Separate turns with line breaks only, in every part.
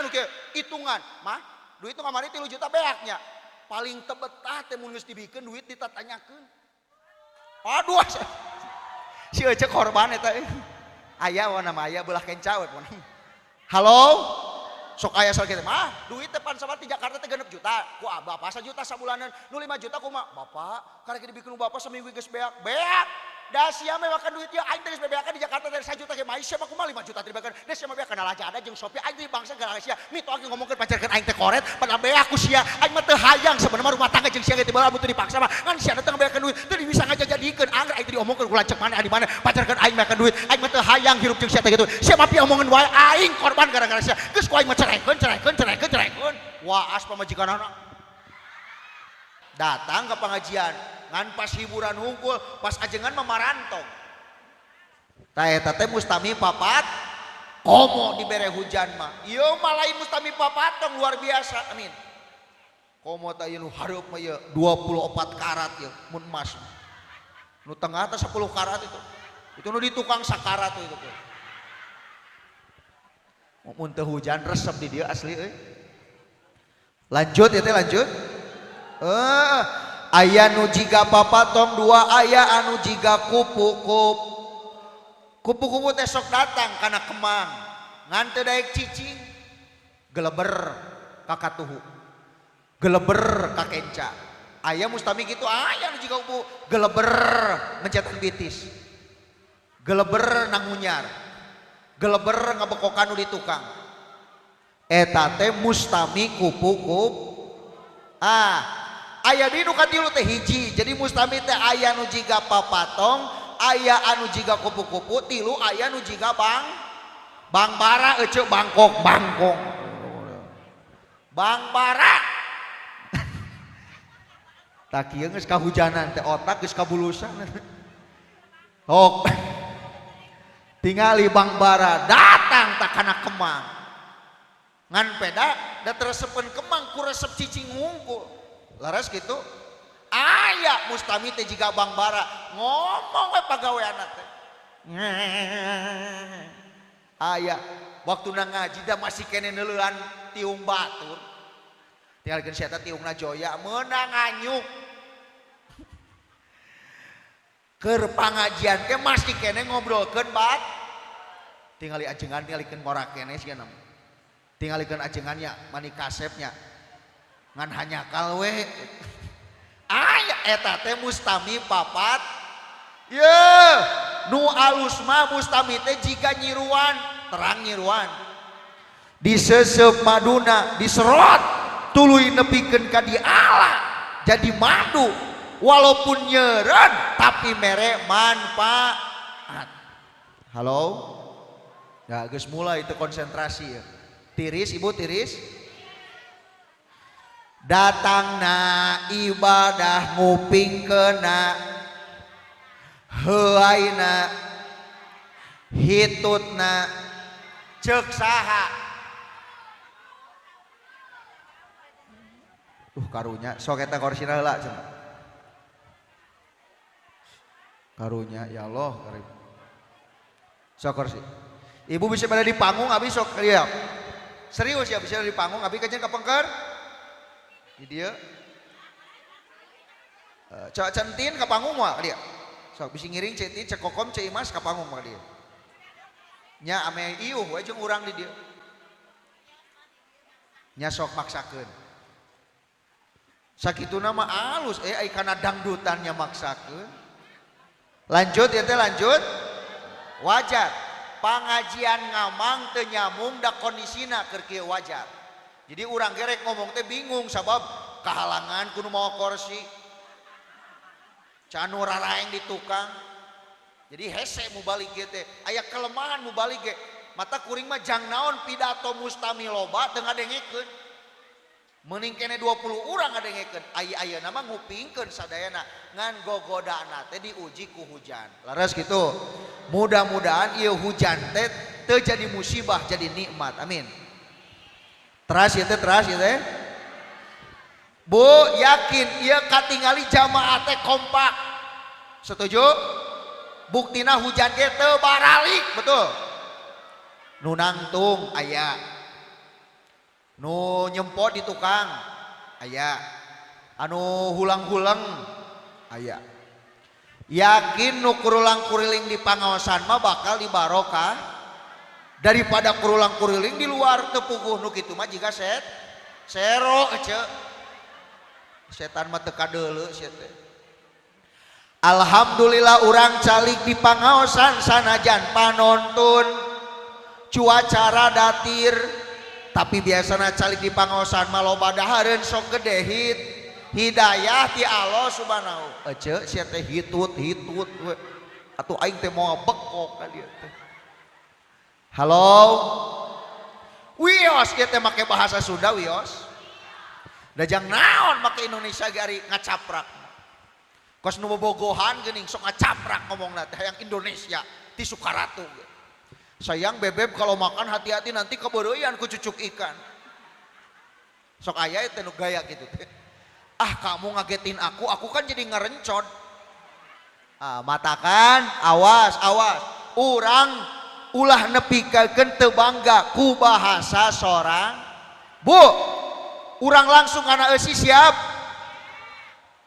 nu kieu hitungan mah duit itu kamari 3 juta beaknya paling tebetah teh mun geus dibikeun duit ditatanyakeun aduh si ece korban eta aya wana mah aya belah kenca we halo sok aya sok kitu mah duit teh pan sabar di Jakarta teh 6 juta ku bapak 1 juta sabulanan nu 5 juta kumaha bapak karek dibikeun bapak seminggu geus beak da sia mah makan duit ya aing teh geus bebeakan di Jakarta dari 1 juta ge mah sia mah kumaha 5 juta dibeakan da sia mah beak kana laja ada jeung Sophie aing teh bangsa gara sia mito lagi ngomongkeun pacarkeun aing teh koret pada beak ku sia aing mah teu hayang sebenarnya rumah tangga jeung sia ge teh bae teu dipaksa mah ngan sia teh beakan duit teu bisa ngajadikeun angger aing teh diomongkeun ku lanceuk mana di mana pacarkeun aing beakan duit aing mah teu hayang hirup jeung sia teh gitu sia mah piomongkeun wae aing korban gara-gara sia geus ku aing mah cerekeun waas pamajikanana datang ke pengajian ngan pas hiburan hungkul pas ajengan memarantong ta eta teh mustami papat komo dibere hujan mah ieu mah lain mustami papatong luar biasa amin komo teh ieu nu hareup mah ieu 24 karat ieu mun emas nu tengah teh 10 karat itu nu di tukang sakarat itu teh mun teu hujan resep di dieu asli euy lanjut ya teh lanjut aya nu jiga papatong 2 aya anu jiga kupu-kupu teh sok datang kana kemang ngan teu daek cicing geleber ka katuhu geleber ka kenca aya mustami kitu aya nu jiga kupu geleber mencetak bitis geleber nang ngunyar geleber ngabekokan nu di tukang eta teh mustami kupu-kupu aya di nu katilu teh hiji jadi mustami teh aya nu jiga papatong aya anu jiga kupu-kupu tilu aya nu jiga bang bara ece bangkong bang bara tak kieu geus kahujanan teh otak geus kabulusan tingali bang bara datang tak kana kemang ngan peda da teresepen kemang ku resep cicing ngungkul laras gitu aya mustami teh jiga bang bara ngomong we pagaweana teh aya waktu na ngaji da masih kene neuleuan tiung batur tinggalkeun sia teh tiungna joya meunang nganyuk keur pangajian teh masih kene ngobrolkeun bat tingali ajengan tingalikeun ngora kene sia nama tingalikeun ajengannya mani kasepnya ngan hanya kalwe aya eta teh mustami papat ye nu alus mah mustami teh jika nyiruan terang nyiruan disesep maduna diserot tuluy nepikeun ka diala jadi madu walaupun nyeureun tapi mere manfaat halo ya geus mulai itu konsentrasi ya tiris ibu tiris datangna ibadah ngupingkeuna heuaina hitutna ceuk saha karunya sok eta korsina heula cenah karunya ya Allah karim sok kursi ibu bisa pada di panggung abi sok lihat serius ya bisa di panggung abi kajen kapengker di dia cak centin ke panggung mah dia sok bisa ngiring centin cek kokom cek imas ke panggung mah dia nya ame iuh we jeung urang di dia nya sok maksakeun sakituna mah alus ai kana dangdutannya maksakeun lanjut ya teh lanjut wajar pangajian ngamang teu nyamung da kondisina keur kieu wajar jadi urang gerek ngomong teh bingung sabab kahalangan kudu mawa kursi canu raraeng di tukang jadi hese mu balik ge teh aya kelemahan mu balik ge mata kuring mah jang naon pidato mustami loba teu ngadengekeun meuning kene 20 urang ngadengekeun aya-ayeuna mah ngupingkeun sadayana ngan gogodana teh diuji ku hujan laras gitu mudah-mudahan ieu hujan teh teu jadi musibah jadi nikmat amin teras ya teh Bu yakin ieu katingali jamaah teh kompak setuju buktina hujan ge teu baralik betul nu nangtung aya nu nyempot di tukang aya, anu hulang-hulang aya. Yakin nu kurulang kuriling di pangaosan mah bakal dibarokah daripada kurulang kuriling di luar tepuguh nu kitu mah jiga sero ceu. Setan mah teu kadeuleu sia teh. Alhamdulillah urang calik di pangaosan sanajan panontun cuaca datir tapi biasana calik di pangaosan mah loba dahareun sok gede hidayah ti Allah subhanahu. Ece sia teh hitut we. Atuh aing teh moal bekok ka dieu teh. Halo. Wios ieu teh make bahasa Sunda wios. Dajang naon make Indonesia ge ari ngacaprak. Kos nu bobogohan geuning sok ngacaprak ngomongna teh hayang Indonesia ti Sukaratu. Sayang bebeb kalau makan hati-hati nanti kebeureuyan ku cucuk ikan. Sok aya teh nu gaya gitu teh. Ah kamu ngagetin aku kan jadi ngerencon. Ah matakan, awas. Urang ulah nepikeun teu bangga ku bahasa sorang. Bu, urang langsung kana eusi siap.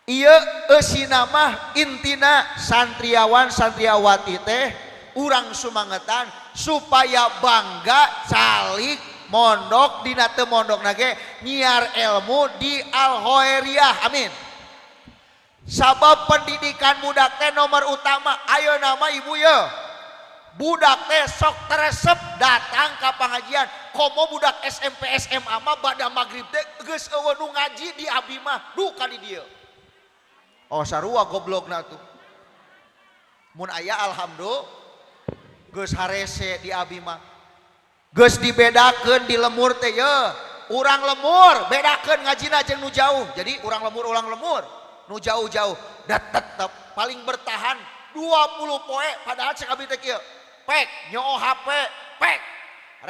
Ieu eusina mah intina santriawan santriawati teh urang sumangetan supaya bangga calik mondok dina teu mondok nage nyiar ilmu di Al-Hoeriyah. Amin. Sabab pendidikan budak teh nomor utama. Ayo nama ibu ya budak teh sok teresep datang ke pengajian. Komo budak SMP SMA mah bada magrib teh geus eueuh nu ngaji di abi mah duka di dieu. Oh sarua goblokna tuh. Mun aya alhamdulillah geus harese di abi mah. Geus dibedakeun di lemur teh ye. Urang lemur bedakeun ngajina jeung nu jauh. Jadi urang lemur nu jauh-jauh da tetep paling bertahan 20 poe padahal cek abi teh kieu. Pek nyoo HP, pek.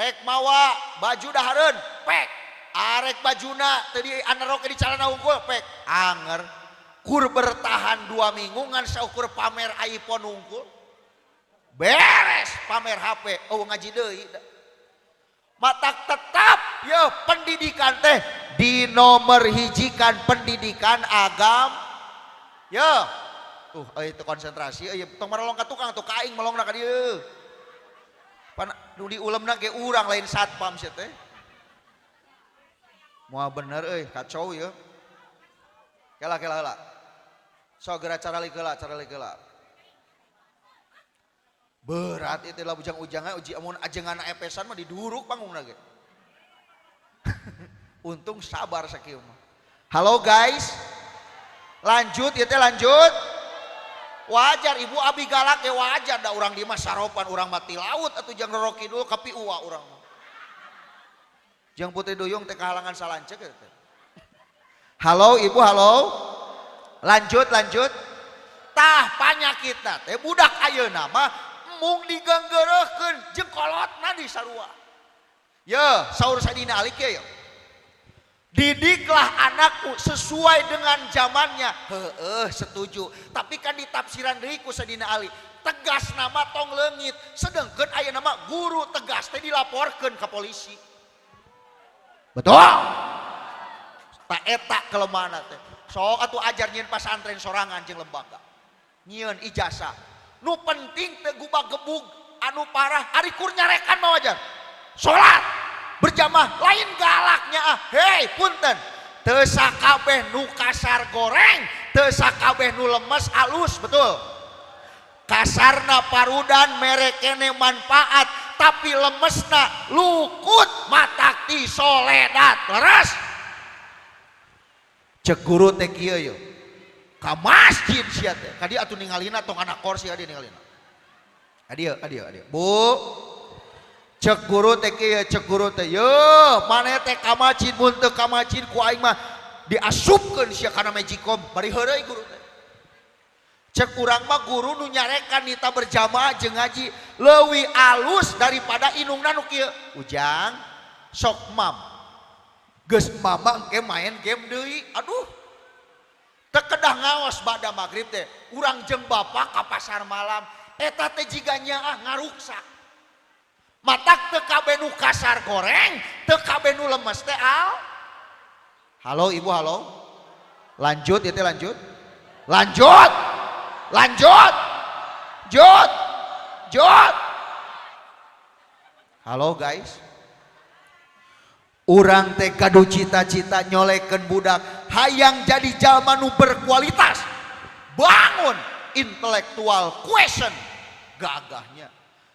Rek mawa baju dahareun, pek. Arek bajuna teu di aneroke di calana unggul, pek. Anger. Kur bertahan 2 minggu ngan saukur pamer iPhone unggul. Beres pamer HP, oh ngaji deui. Matak tetap ya pendidikan teh di nomor hijikan pendidikan agam ya tuh itu konsentrasi ya tong marolong ka tukang tuh kaing melongna ka dieu pan nu di ulemna ge urang lain satpam sia teh moal bener euy kacau ya kela so geura cara likeula berat itu lah ujang-ujangnya uji amun ajengan epesan mah diduruk panggungna ge. Untung sabar sakieu mah. Halo guys. Lanjut ieu teh lanjut. Wajar ibu abi galak ge wajar da urang di mah saropan urang mati laut atuh jang Roro Kidul kapi uwa urang mah. Jeung Putri Duyung teh kahalangan salanceuk teh. Halo ibu halo. Lanjut. Tah panyakitna teh budak ayeuna mah mung diganggeureuhkeun jeung kolotna di sarua. Ya, saur Sadina Ali ke ya. Didiklah anakku sesuai dengan zamannya. Setuju. Tapi kan di tafsiran deui ku Sadina Ali, tegas nama tong leungit, sedengkeun aya nama guru tegas teh dilaporkeun ka polisi. Betul? Tak eta kelemahan teh. Sok atuh ajar nyieun pasantren sorangan jeung lembaga. Nyieun ijazah. Nu penting teh gubag-gebug anu parah ari kur nyarekan mah wajar. Salat berjamaah lain galaknya hei punten teu sakabeh nu kasar goreng teu sakabeh nu lemes alus betul. Kasarna parudan mere kene manfaat tapi lemesna lukut matak ti soledat leres. Cek guru teh kieu yeuh. Ka masjid sia teh. Ka dieu atuh ningalina tong anak kursi dia ningalina. Adieu. Bu. Cek guru teh kieu, cek guru teh. Yeuh, maneh teh ka masjid mun teu ka masjid ku aing mah diasupkeun sia kana magicom. Bari heureuy guru teh. Cek urang mah guru nu nyarekan nita berjamaah jeung ngaji leuwih alus daripada inungna nu kieu. Ujang, sok mam. Geus mama engke main game deui. Aduh. Tekedah ngaos bada magrib teh urang jeung bapak ka pasar malam eta teh jiga nyaah ngaruksak matak teu kabeh nu kasar goreng, teu kabeh nu lemes teh al. Halo ibu, halo. Lanjut ya teh, lanjut. Lanjut. Lanjut. Jut. Jut. Halo guys. Urang teh kadu cita-cita nyolekeun budak hayang jadi jalma nu berkualitas. Bangun intelektual question gagahnya.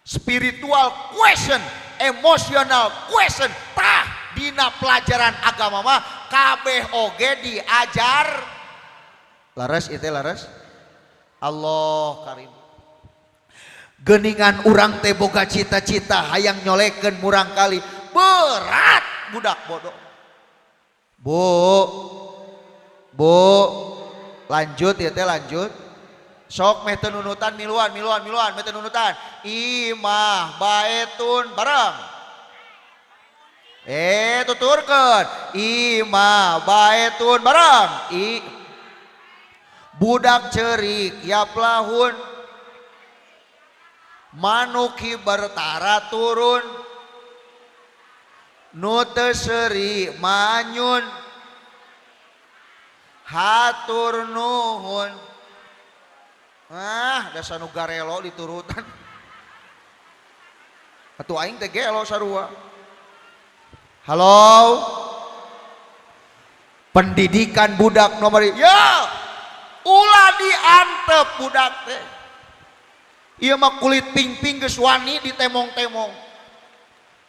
Spiritual question, emosional question, tah dina pelajaran agama mah kabeh oge diajar. Laras itu laras. Allah karim. Geningan urang teh boga cita-cita hayang nyolekeun murang kali berat budak bodoh. Bu, lanjut ya teh, lanjut. Sok meh teu nunutan miluan meh teu nunutan. Imah baetun bareng. Tuturkeun. Imah baetun bareng. Budak cerik ya pelahun. Manuki bertara turun. Nu teu seuri manyun. Hatur nuhun. Dasar nu garelo diturutan. Atuh aing teh gelo sarua. Halo. Pendidikan budak nomor ya. Ulah diantep budak teh. Ieu mah kulit ping-ping geus wani ditemong-temong.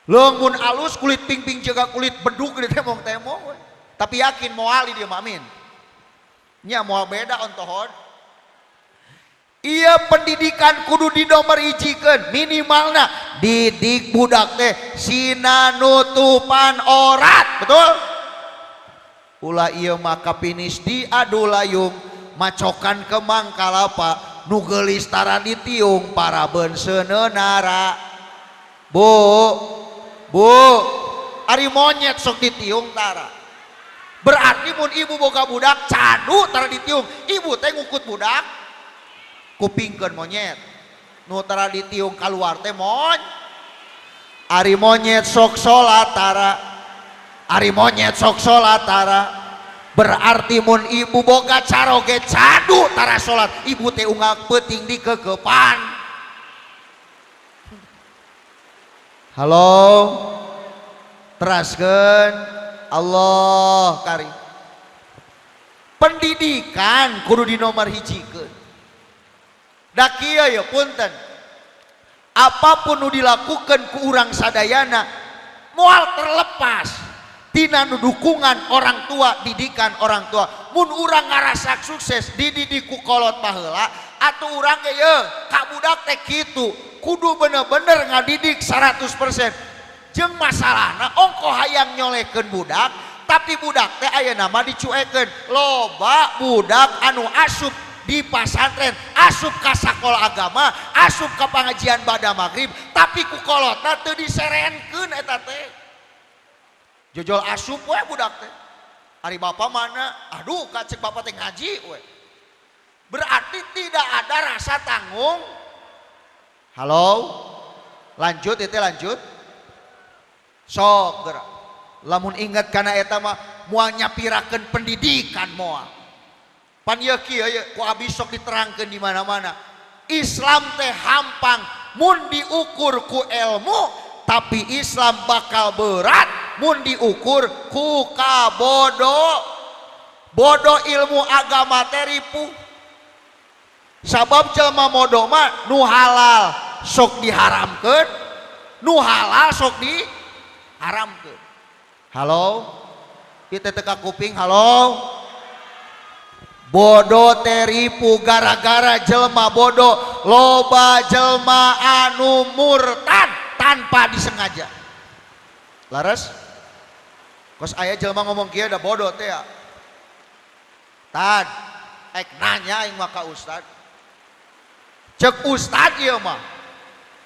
Leung mun alus kulit ping-ping jaga kulit bedug ditemong-temong we. Tapi yakin moal dia mah amin. Nya moal beda ontohon. Iya pendidikan kudu dinomor hijikeun minimalna didik budak teh sina nutupan orat, betul? Ulah ieu mah kapinis diadu layung macokan kemang kalapa nu geulis tara ditiung para beunseunara. Bu, ari monyet sok ditiung tara. Berarti mun ibu boga budak cadu tara ditiung, ibu teh ngukut budak kupingkeun monyet nu tara ditiung kaluar teh ari monyet sok salat tara, ari monyet sok salat tara. Berarti mun ibu boga caroge cadu tara salat, ibu teh unggal peuting di kegepan. Halo, teraskeun Allah karim. Pendidikan kudu dinomor hijikeun. Da kieu ya punten. Apapun nu dilakukan ku urang sadayana moal terlepas tina nu dukungan orang tua, didikan orang tua. Mun urang ngarasak sukses dididik ku kolot baheula atuh urang ge yeuh ka budak teh kitu kudu bener-bener ngadidik 100%. Jeung masalahna ongko hayang nyolekeun budak tapi budak teh aya nama dicuekeun. Loba budak anu asup di pasantren, asup ka sakola agama, asup ka pangajian bada maghrib, tapi ku kolotna teu diserenkeun eta teh. Jojol asup we budak teh. Ari bapa mana? Aduh, cek bapa teh ngaji we. Berarti tidak ada rasa tanggung. Halo. Lanjut itu lanjut. Sok gerak. Lamun ingat kana eta mah moal nyapirakeun pendidikan moal. Pan ieu kieu ku abis sok diterangkeun di mana-mana. Islam teh hampang mun diukur ku ilmu, tapi Islam bakal berat mun diukur ku kabodo. Bodoh ilmu agama teh ripuh. Sabab jelema bodoh mah nu halal sok diharamkeun, nu halal sok diharamkeun. Halo, kita teka kuping. Halo. Bodoh teripu gara-gara jelma bodoh loba jelma anu murtad tanpa disengaja. Laras kos aya jelma ngomong kieu da bodoh teh ya. Tad ek nanya aing mah ka ustad. Cek ustad ieu mah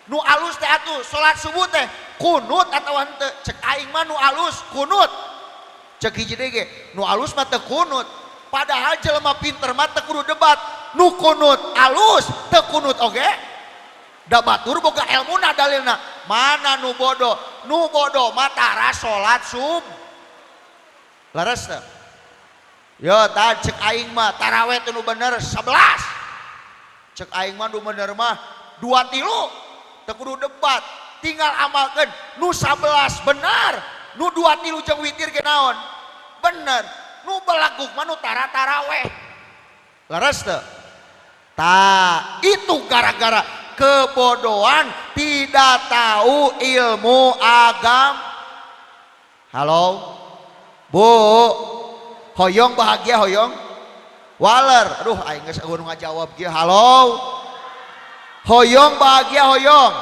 nu alus teh atuh salat subuh teh kunut atawa henteu. Cek aing mah nu alus kunut. Cek hiji deui ge nu alus mah teu kunut. Padahal jelema pinter mah teu kudu debat. Nu kunut alus, teu kunut oge da batur boga ilmuna dalilna mana nu bodoh matara salat sub laras teh yo tah cek aing mah taraweh teh nu bener 11 cek aing mah nu bener mah 2 tilu teu kudu debat tinggal amalkeun nu 11 bener nu 2 tilu jeung witir ge naon bener nu belaguk mah nu taraweh laras teh tah itu gara-gara kebodohan tidak tahu ilmu agama. Halo Bu hoyong bahagia hoyong waler aduh aing geus anu ngajawab kieu halo hoyong bahagia hoyong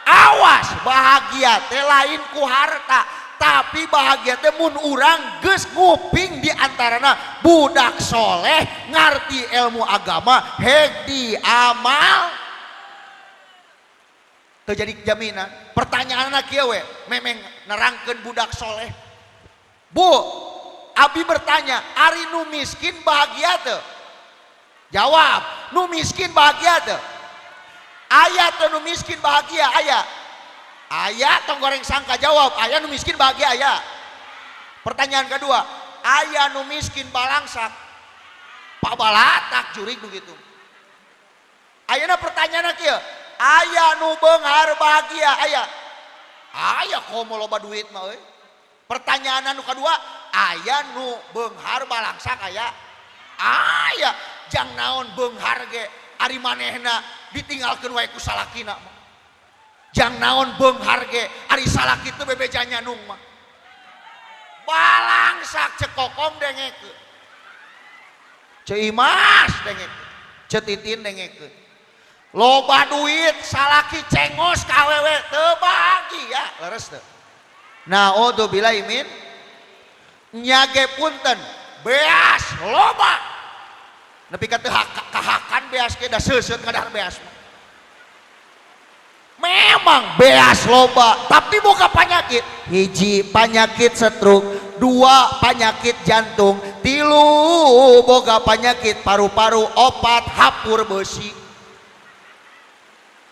awas bahagia teh lain ku harta tapi bahagia teh mun urang geus nguping di antarana budak soleh ngarti ilmu agama heg di amal terjadi jaminan pertanyaan anak kieu we memeng nerangkeun budak soleh Bu abi bertanya ari nu miskin bahagia teu jawab nu miskin bahagia teu aya teu nu miskin bahagia aya tong goreng sangka jawab aya nu miskin bahagia aya pertanyaan kedua aya nu miskin balangsak pak balatak jurig begitu ayeuna pertanyaan kieu aya nu beunghar bahagia aya komo loba duit mah euy pertanyaan anu kedua aya nu beunghar balangsak aya jang naon beunghar ge ari manehna ditinggalkeun wae ku salakina mah jang naon beunghar ge ari salaki teu bebeja nyanung mah balangsak cek kokom dengekeun ceu Imas dengekeun ceu Titin dengekeun loba duit salaki cengos ka awewe teu bahagia leres teu naudzubillah min nyage punten beas loba nepi ka teu kahakan beas ge da seuseut ngadahar beas memang beas loba tapi boga panyakit hiji panyakit stroke 2 panyakit jantung 3 boga panyakit paru-paru 4 hapur besi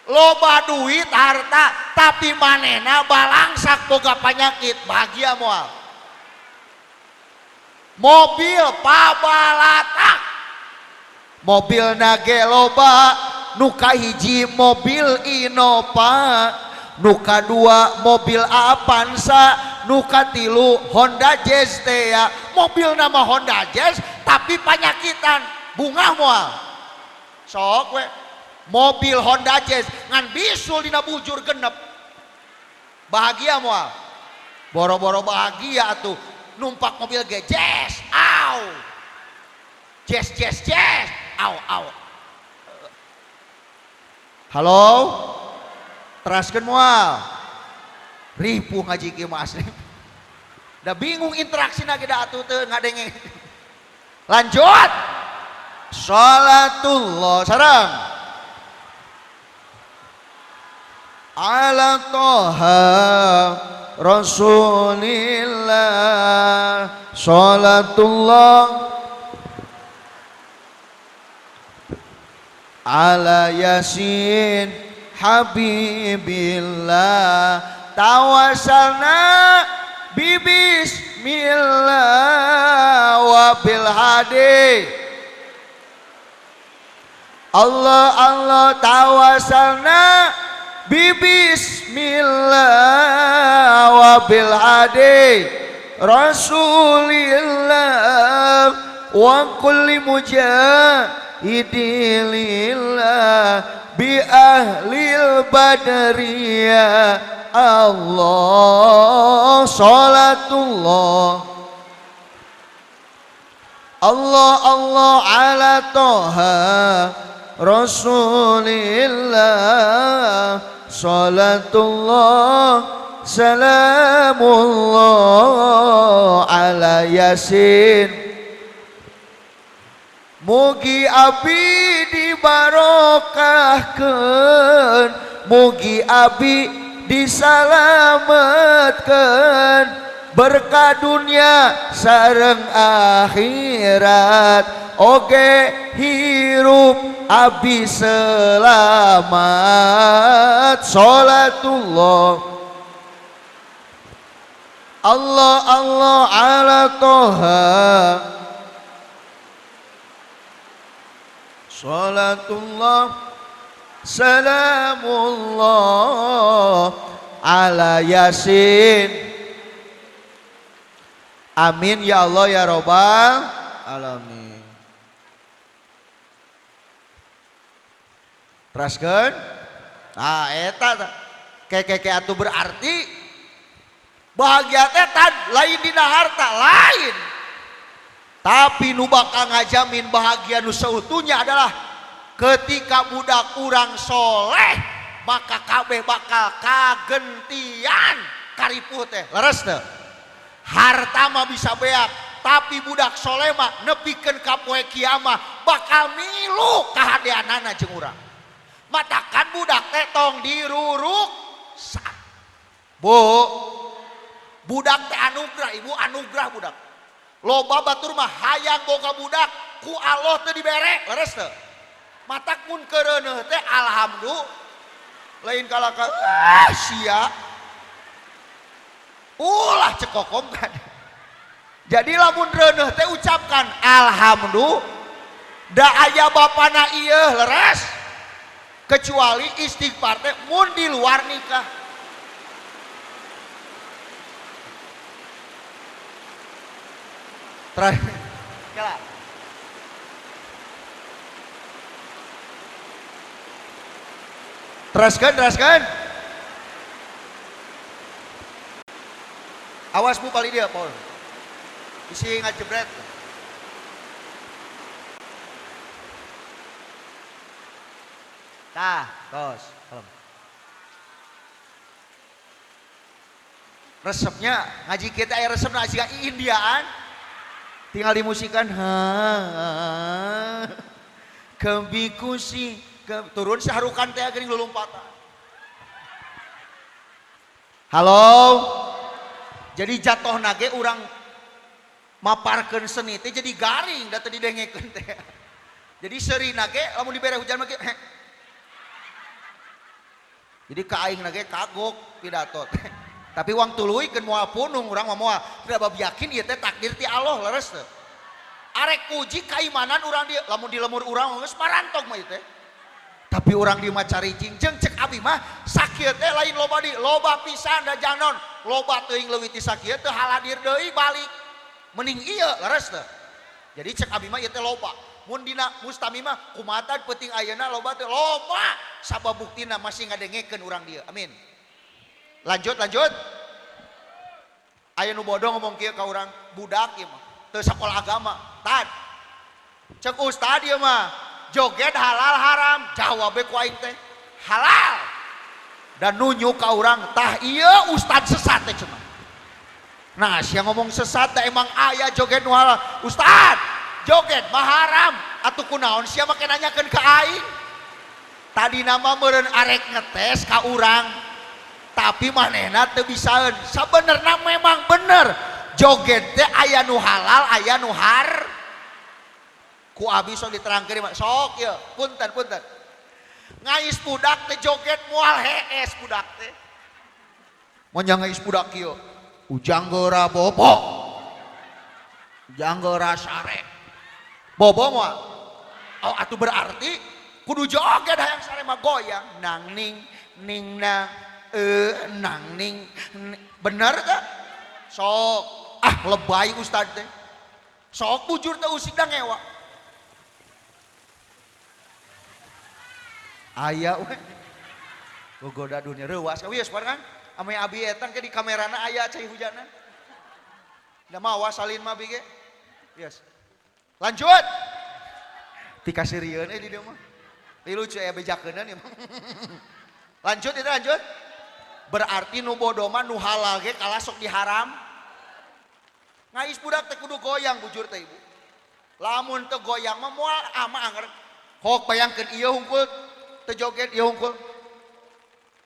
loba duit harta tapi manehna balangsak boga penyakit bahagia moal mobil pabalatak mobil nage loba nuka hiji mobil Innova nuka 2 mobil Avanza nuka 3 Honda Jazz teh ya mobil nama Honda Jazz tapi penyakitan bunga moal sok we mobil Honda Jazz ngan bisul dina bujur genep bahagia moal boro-boro bahagia atuh numpak mobil ge jazz au jazz au halo teraskeun moal ripuh ngaji kieu mah asli da bingung interaksina ge da atuh teu ngadenge lanjut salatullah sareng ala toha rasulillah salatullah ala yasin habibillah tawassalna bibismillah wabil hadi Allah Allah tawassalna bibismillah wabil hadi rasulillah wa kulli mujahidilillah bi ahlil badriyah Allah salatullah Allah Allah ala toha rasulillah salatullah salamullah ala yasin mugi abi dibarokahkeun mugi abi disalametkeun berkah dunia sareng akhirat oge hirup abdi selamat sholatullah Allah Allah ala toha sholatullah salamullah ala yasin amin ya Allah ya robbal alamin. Teraskeun nah eta keke atuh berarti bahagia teh lain dina harta lain tapi nu bakal ngajamin bahagia nu seutuhnya adalah ketika budak urang soleh maka kabeh bakal kagentian karipuh teh leres teh harta mah bisa beak tapi budak soleh mah nepikeun ka poe kiamah bakal milu kahadeanana jeung urang matakan budak teh tong diruruk bu budak teh anugerah ibu anugerah budak loba batur mah hayang boga budak ku Allah teh dibere leres teh matak mun keureuneuh teh alhamdulillah lain kalaka sia ulah cekokom kan jadi lamun reuneuh teh ucapkan alhamdulillah da aya bapana ieu leres kecuali istighfar teh mun di luar nikah. Terakhir, teraskan. Awas bu paling dia Paul. Isi ngajebret. Tah, tos, kalem. Resepnya ngaji kita aya resep ngaji Indiaan. Tinggal dimusikan kebikusi turun saharukan teh geuning lulumpatan. Halo. Jadi jatuh nage urang maparkeun seni teh jadi garing da teu didengekeun teh. Jadi seuri nage lamun dibere hujan mah jadi ka aing nage kagok pidato teh. Tapi uang tuluikeun moal punung urang mah moal tidak yakin ieu teh takdir ti Allah leres teh. Arek uji kaimanan urang di lamun di lemur urang geus marantog mah ieu teh. Tapi urang di macaricing jeung cek abi mah sakieu teh lain loba pisan da janon. Loba teuing leuwih ti sakieu teh haladir deui balik. Mending ieu leres teh. Jadi cek abi mah ieu teh loba. Mun dina mustami mah kumaha penting ayeuna loba teh loba. Sabab buktina masih ngadengekeun urang dieu. Amin. Lanjut aya nu bodoh ngomong kieu ka urang budak ieu mah teu sakola agama tad cek ustad ieu mah joget halal haram jawabe ku aing teh halal dan nunjuk ka urang tah ieu ustad sesat teh cenah nah sia ngomong sesat teh emang aya joget nu halal ustad joget mah haram atuh kunaon sia make nanyakeun ka aing tadi nama meureun arek ngetes ka urang tapi manehna teu bisaeun sabenerna memang bener joget teh aya nu halal aya nu har ku abi sok diterangkeun mah sok ieu punten ngais budak teh joget moal hees budak teh mun ngais budak ieu ujang geura bobo ujang geura sare bobo moal oh atuh berarti kudu joget hayang sare mah goyang nang ning ning nang nang ning bener gak sok lebay ustad teh sok bujur teh usik da ngewa aya we gogoda dunia reuas kawios kan ame abi etang ke di kamerana aya cai hujanan da mawa salin mah bige yes lanjut dikasih rieun di dieu mah lucu aya bejakeunna ieu mah lanjut itu lanjut berarti nu bodoh mah nu halal ge kalah sok diharam ngais budak teh kudu goyang bujur teh ibu lamun teu goyang mah moal ama anger hok bayangkeun ieu hungkul teu joget ieu hungkul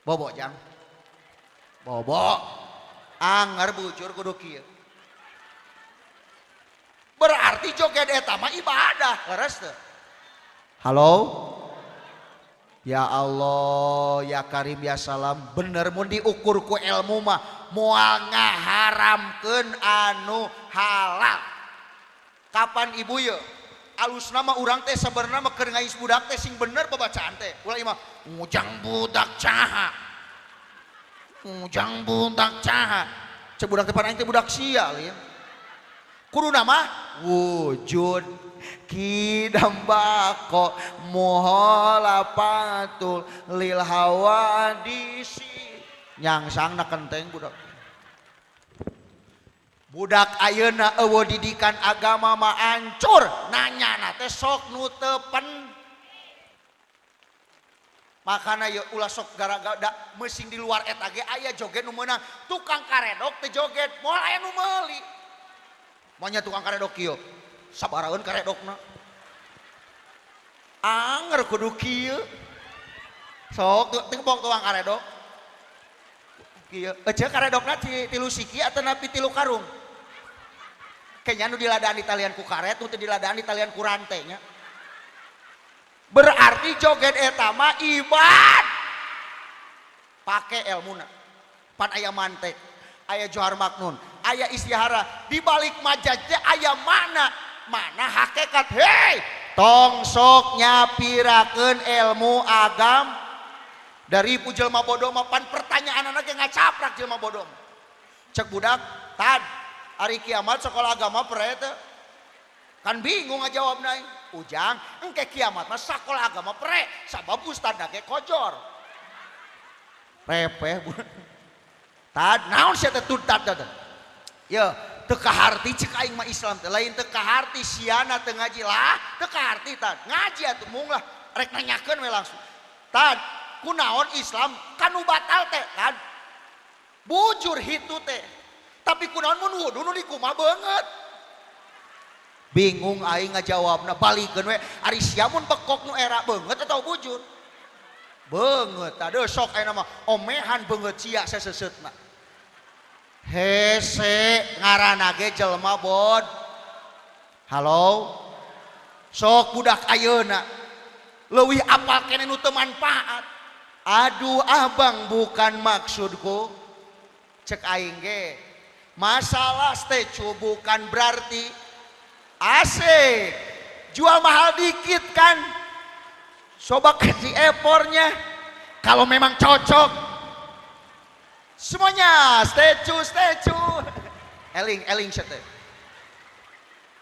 bobo jang bobo anger bujur kudu kieu. Berarti joget eta mah ibadah, leres teu? Halo? Ya Allah, ya Karim, ya Salam, bener mun diukur ku ilmu mah moal ngaharamkeun anu halal. Kapan ibu ye? Alusna mah urang teh sabenerna mah keur ngais budak teh sing bener babacaan teh. Ulah ieu mah ujang budak caha. Ujang budak caha. Cek budak teh pan aing teh budak sial ya. Kuduna mah wujud kidambako muhalapatul lil hawadisi nyangsangna kenteng budak. Budak ayeuna eueuh didikan agama mah ancur, nanyana teh sok nu teu penting. Makana yeuh ulah sok gara-gara meusing di luar eta ge aya joget nu meunang, tukang karedok teh joget, moal aya nu meuli. Moalnya tukang karedok kieu, sabaraeun karedokna. Anger kudu kieu. Sok teu tukang karedok. Kieu, ece karedokna tilu siki atawa napi tilu karung. Kayaknya nu diladaan di talian ku karet, nu teu diladaan di talian ku rante nya. Berarti joget eta mah ibad. Pake elmuna. Pan aya mantek, aya johar maknun, aya istihara, di balik majaj teh aya mana hakikat. Hei, tong sok nyapirakeun ilmu agam dari pu jelema bodoh mah pan pertanyaan anak ge ngacaprak jelema bodoh. Cek budak, tad hari kiamat sekolah agama pere teh kan bingung ngajawabna. Ujang engke kiamat mah sekolah agama pere sabab ustadna ge kojor repeh. Tad naon sia teh tad ya teu kaharti cek aing mah Islam teh lain teu kaharti siana teu ngaji lah teu kaharti tad ngaji atuh mung lah rek nanyakeun we langsung. Tad kunaon Islam kanu batal teh kan bujur hitu teh. Tapi kunaon mun wudu nu dikumaha beungeut. Bingung aing ngajawabna balikeun we ari sia mun bekok nu era beungeut atau bujur. Beungeut tah sok ayeuna mah omehan beungeut sia seseuseutna. Hese ngaranna ge jelema bod. Halo. Sok budak ayeuna leuwih apal keneh nu teu manfaat. Aduh abang bukan maksudku. Cek aing ge masalah statue bukan berarti asik jual mahal dikit kan, coba kasih efornya kalau memang cocok semuanya statue eling sete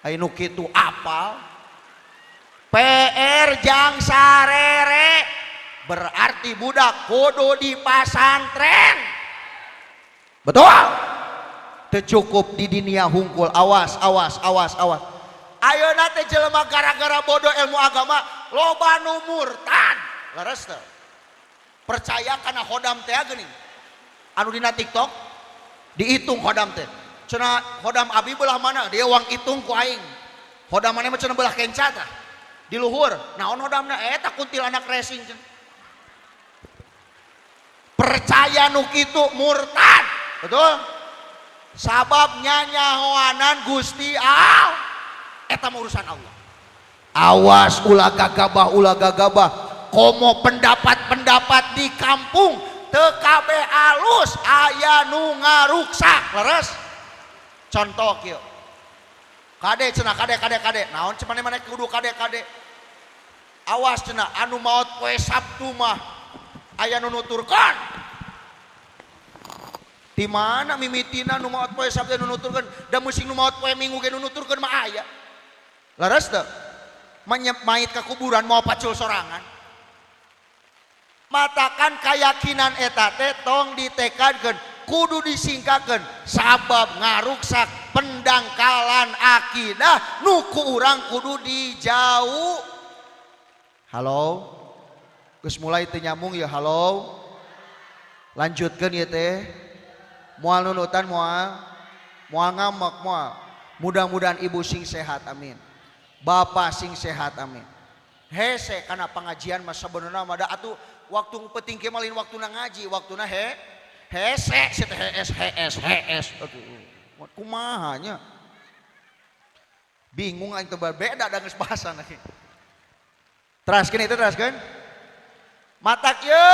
ayo kitu apal PR jang sarere berarti budak kudu di pasantren betul. Teu cukup di dunia hungkul, awas. Ayeuna teh jelema gara-gara bodoh ilmu agama loba nu murtad. Leres teu? Percaya kana khodam teh geuning. Anu dina TikTok dihitung khodam teh. Cenah khodam abi belah mana? Dia uang hitung ku aing. Khodam maneh mah cenah belah kenca tah. Di luhur. Naon khodamna? Eta kuntilanak racing cenah. Percaya nu kitu murtad. Betul? Sababnya nyahoanan Gusti Allah eta urusan Allah. Awas ulah gagabah komo pendapat di kampung teu kabeh alus aya nu ngaruksak leres. Contoh kieu kade cenah kade naon cenah maneh kudu kade awas cenah anu maot poe Sabtu mah aya nu nuturkeun. Di mana mimitina nu maot poe Sabtu nu nuturkeun da musing nu maot poe Minggu ge nu nuturkeun mah aya. Leres teu? Mayit ka kuburan mau pacul sorangan. Matakan keyakinan eta teh tong ditekadkeun, kudu disingkakeun sabab ngaruksak pendangkalan akidah nu ku urang kudu dijauh. Halo. Geus mulai teu nyambung ya halo. Lanjutkeun ieu teh. Moal nunutan moal ngamek moal. Mudah-mudahan ibu sing sehat amin. Bapak sing sehat amin. Hese karena pengajian mah sebenarnya mah da atuh waktu penting kemalin waktuna ngaji, waktuna hese si teh hes aduh kumahanya bingung aing teu beda da geus bahasan lagi teraskeun itu teraskeun matak ye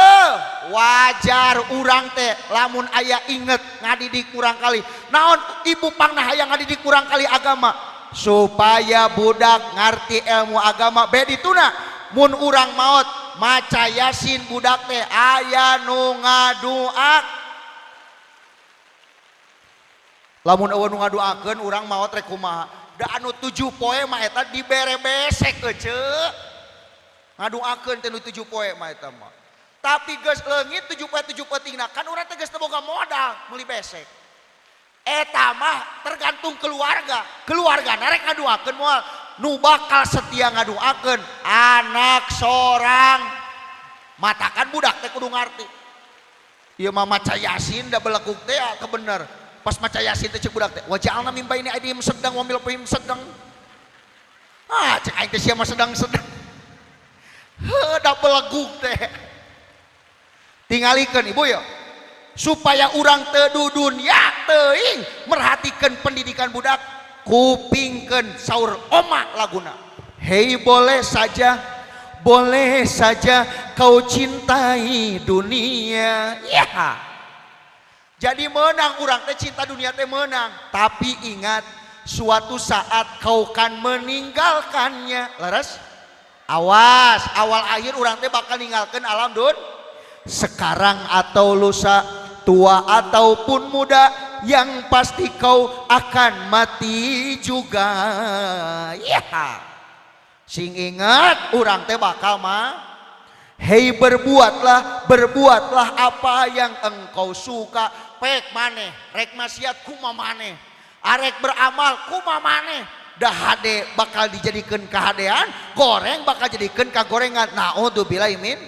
wajar urang teh lamun aya inget ngadidik kurang kali naon ibu pangna hayang ngadidik kurang kali agama supaya budak ngarti ilmu agama bedituna mun urang maot maca yasin budak teh aya nu ngaduak lamun eueuh nu ngaduakeun urang maot rek kumaha da anu 7 poe mah eta dibere besek euceu ngaduakeun teh nu 7 poe mah eta mah tapi geus leungit 7 poe 7 petingna kan urang teh geus teu boga modal meuli besek eta mah tergantung keluargana rek ngaduakeun moal nu bakal setia ngaduakeun anak sorang matakan budak teh kudu ngarti ieu mah maca yasin da beleguk teh kebener pas maca yasin teh cek budak teh waja'alna min baini aydihim sedang wa min khalfihim sedang cek aing teh sia mah sedang da beleguk teh tingalikeun ibu ya supaya urang teu dudunya teuing merhatikan pendidikan budak kupingkeun saur oma laguna hei boleh saja kau cintai dunia ya jadi menang urang teh cinta dunia teh menang tapi ingat suatu saat kau kan meninggalkannya leres awas awal akhir urang teh bakal ninggalkeun alam sekarang atau lusa tua ataupun muda yang pasti kau akan mati juga ya sing ingat urang teh bakal mah hei berbuatlah apa yang engkau suka pek maneh rek maksiat kumaha maneh arek beramal kumaha maneh dah hade bakal dijadikeun kahadean goreng bakal jadikeun kagorengan naudzubillah min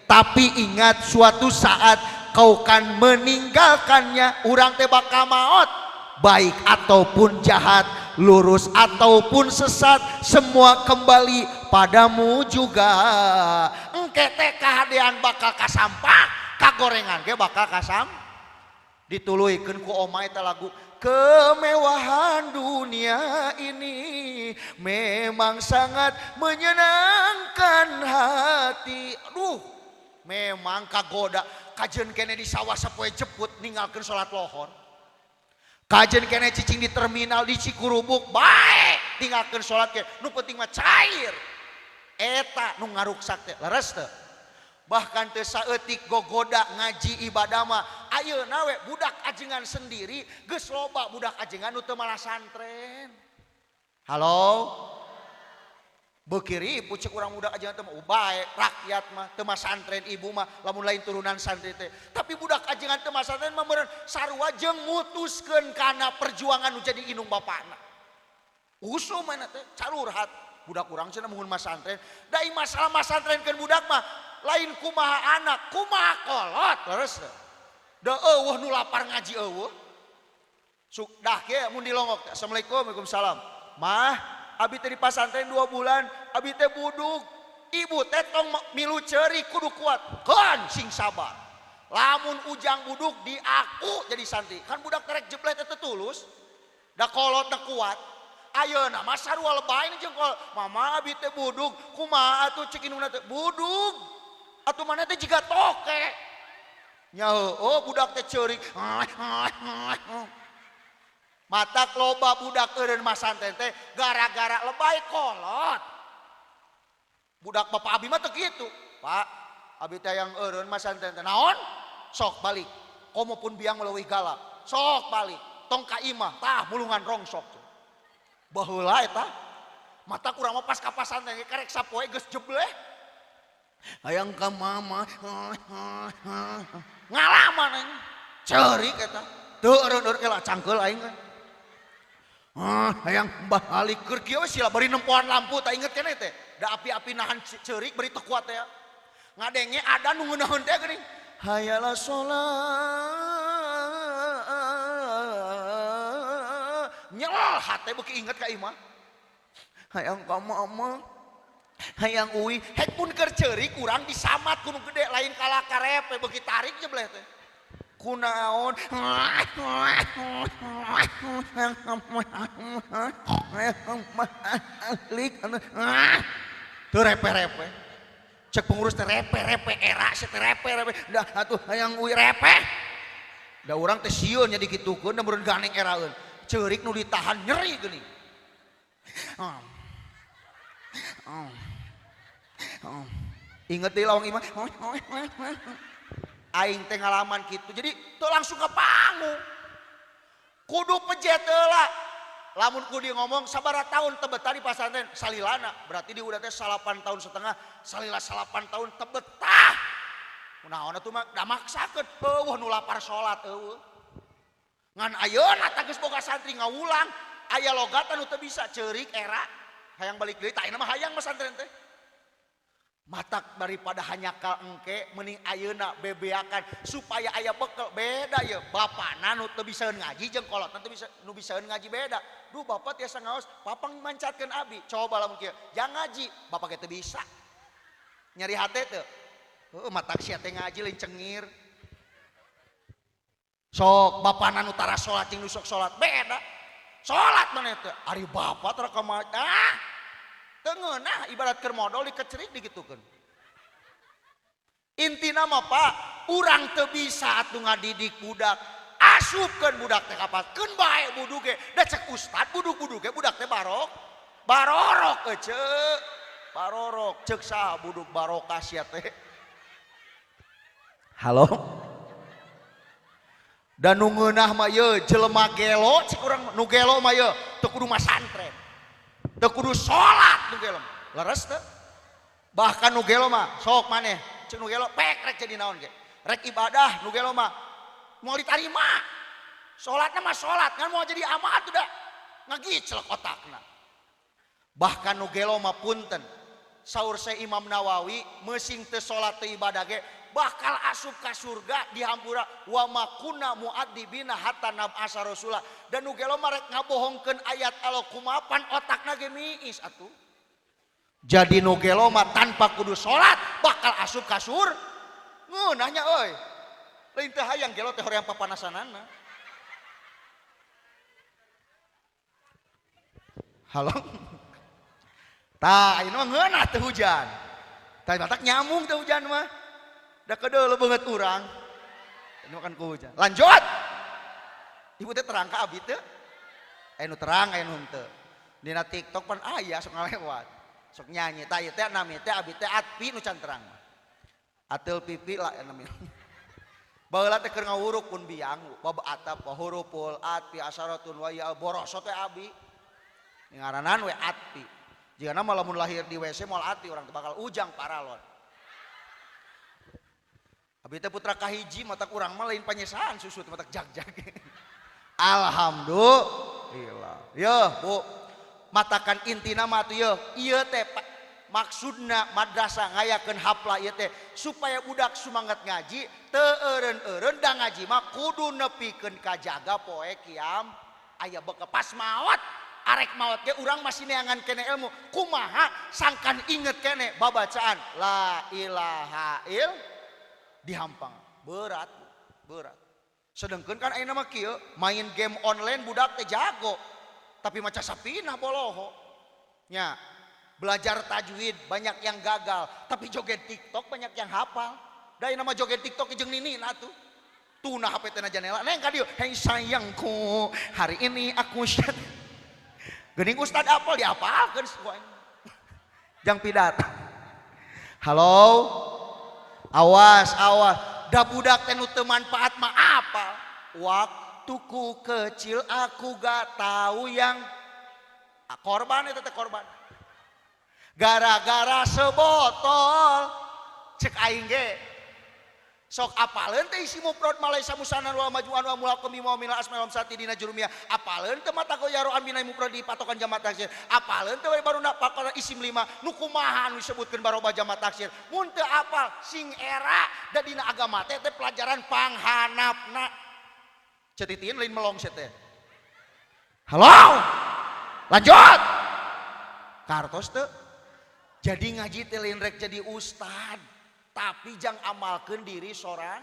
tapi ingat suatu saat kau kan meninggalkannya urang teh bakal maot baik ataupun jahat lurus ataupun sesat semua kembali padamu juga engke teh kahadean bakal kasampah kagorengan ge bakal kasam dituluikeun ku oma eta lagu kemewahan dunia ini memang sangat menyenangkan hati aduh memang kagoda kajen kene di sawah sapoe jeput ninggalkeun salat lohor kajen kene cicing di terminal di Cikurubuk bae tinggalkeun salat ke nu penting mah cair eta nu ngaruksak teh leres teh bahkan teu saeutik gogoda ngaji ibadah mah ayeuna we budak ajengan sendiri geus loba budak ajengan nu teu malah santren halo bekiri pucuk urang budak ajengan teh bae rakyat mah teu santren ibu mah lamun lain turunan santri teh tapi budak ajengan teu santren mah meureun sarua jeung mutuskeun kana perjuangan nu jadi indung bapana usum mana teh calurhat budak urang cenah mun mas santren da masalah mas santrenkeun budak mah lain kumaha anak kumaha kolot terus da eueuh nu lapar ngaji eueuh dah ge mun dilongok assalamualaikum waalaikumsalam mah abi teh di pasantren 2 bulan abi teh buduk ibu teh tong milu ceurik kudu kuat kan sing sabar lamun ujang buduk di aku jadi santri kan budak terek jebleh teh tulus da kolot da kuat ayeuna mah sarua lebay jeung kol mama abi teh buduk kumaha atuh cek indungna teh buduk atuh mana teh jiga toke nya heueuh budak teh ceurik matak loba budak eureun mas santren teh gara-gara lebay kolot budak bapak abi mah teh kitu pak abi teh yang eureun mas santren teh naon sok balik komo pun biang leuwih galak sok balik tong ka imah tah mulungan rongsok baheula eta matak urang mah pas ka pasantren karek sapoe geus jebleh hayang ka mama ngalaman aing ceurik eta teu eureun-eureun lah cangkeul aing hayang mbah balik keur kieu sila bari nempoan lampu tak inget keneh teh da api-api nahan ceurik bari teu kuat teh ngadenge ada nu ngeunaheun teh geuning hayalah sholat nyel hate beuki inget ka imah hayang ka mama hayang uwi hek pun keur ceurik urang disamat kudu gede lain kala karepe beuki tarik jebleh teh kunaon tuh repe-repe cek pengurus teh repe-repe era si teh repe-repe dah atuh hayang uwi repe da urang teh sieun nya dikitukeun da meureun ganeng eraeun ceurik nu ditahan nyeri geuning inget di lawang imah aing teh ngalaman gitu jadi tuh langsung ke panggung kudu pejet heula lamun kudu ngomong sabaraha tahun teu betah di pasantren salilana berarti di udah teh 8 tahun setengah salila 8 tahun teu betah kunaon atuh mah da maksakeun eueuh nu lapar salat eueuh ngan ayeuna teh geus boga santri ngawulang aya logatan nu teu bisa ceurik era hayang balik deui tah ayeuna mah hayang pesantren teh matak daripada hanya kal engke mending ayeuna bebeakan supaya aya bekel beda ya bapana nu teu bisaeun ngaji jeung kolotna teu bisa nu bisaeun ngaji beda duh bapak tiasa ngaos papang mancatkeun abi coba lamun kieu jang ngaji bapak ge teu bisa nyari hate teu heuh matak sia teh ngaji lain cengir sok bapana nu tara salat jeung nu sok salat beda salat maneh teh ari bapak tara ka tengenah ibarat keur modal dikecerik digitukeun intina mah Pak urang teu bisa atuh ngadidik budak asupkeun budak teh kapaskeun bae buduk ge da cek ustad buduk-buduk ge budak teh barorok ceuk barorok ceuk saha buduk barokah sia teh halo dan nu ngeunah mah ye jelema gelo cik urang nu gelo mah ye teu kudu masantren teu kudu salat nu gelo leres teu bahkan nu gelo mah sok maneh cek nu gelo pek rek jadi naon ge rek ibadah nu gelo mah moal ditarima salatna mah salat ngan moal jadi amal tuh da ngagiclek otakna bahkan nu gelo mah punten saur Syekh Imam Nawawi meusing teu salat teu ibadah ge bakal asup ka surga di hampura wa makuna muadzibina hatta nab'asa rasula dan nu gelo marek ngabohongkeun ayat Allah kumapan otakna ge miis atuh jadi nu gelo mah tanpa kudu salat bakal asup ka surga ngeunahnya euy lain teh hayang gelo teh horeang papanasanana halo tah ayeuna mah ngeunah teh hujan tah batak nyamung teh hujan mah da kedeuleu beungeut urang ini makan ku hujan lanjut ibu teh terang ka abi teu aya nu terang aya nu henteu dina TikTok pan aya sok ngalewat sok nyanyi tah ieu teh nami teh abi teh atpi nu can terang ateul pipi lah nami baheula teh keur ngawuruk pun biang bab atap wa huruful atpi asyaratun wa ya boroso teh abi ngaranan we atpi jigana mah lamun lahir di WC moal atpi urang teh bakal ujang paralon abi teh putra kahiji mata urang mah lain panyesaan susu teh matak jag-jag alhamdulillah yeuh Bu matakan intina mah atuh yeuh ieu teh maksudna madrasah ngayakeun haflah ieu teh supaya budak sumanget ngaji teu eureun-eureun da ngaji mah kudu nepikeun kajaga poe kiam aya beukeut pas maot arek maot ge urang masih neangan kene ilmu kumaha sangkan inget kene babacaan la ilaha illallah dihampang berat sedengkeun kan ayeuna mah kieu main game online budak teh jago tapi maca sapinah boloho nya belajar tajwid banyak yang gagal tapi joget TikTok banyak yang hafal da ayeuna mah joget TikTok jeung ninin atuh tuna HP teh na janela neng ka dieu hei sayangku hari ini aku geuning ustad apal dihafalkeun semuanya jang pidato halo awas da budak teh nu teu manfaat mah apa waktuku kecil aku gak tahu yang korban eta teh korban gara-gara sebotol cek aing ge sok apaleun teh isi mufrad malaisa musanan wa majmu'an wa mulaqam wa min asmaul sati dina jurumiyah apaleun teh mata goyaro ambina mufrad di patokan jamak taksir apaleun teh baru nak pakal isim 5 nu kumaha nu disebutkeun baroba jamak taksir mun teu apal sing era da dina agama teh pelajaran panghanapna cetitin lain melong teh halo lanjut kartos teu jadi ngaji teh lain rek jadi ustad tapi jang amalkeun diri sorang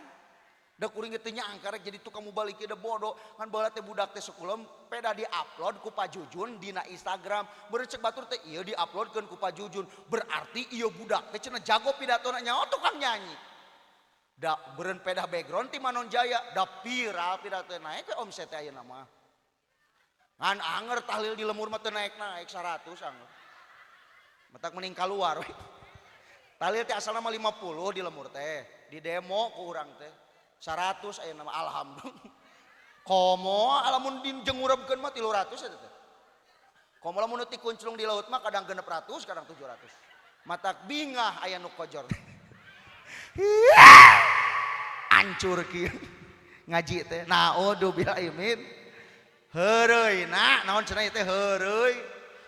Da kuring teu nyangka rek jadi tukang mubalik da bodoh ngan baheula teh budak teh sakulum peda di-upload ku Pak Jujun dina Instagram beureuh cek batur teh ieu di-uploadkeun ku Pak Jujun berarti ieu budak teh cenah jago pidatona nyaho tukang nyanyi da beureun peda background ti Manon Jaya da viral pidato naik ke omset teh ayeuna mah ngan anger tahlil di lemur mah teu naik-naik 100 anger matak mending kaluar we tahlil teh asalna mah 50 di lemur teh di demo ku urang teh 100 aya nama alhamdulillah. Komo alamun dijengureukeun mah 300 eta teh. Komo lamun ti kunclung di laut mah kadang 600, kadang 700. Matak bingah aya nu kojor. Ancur kieu. Ngaji teh. Naudzubillah imin. Heureuyna naon cenah ieu teh heureuy.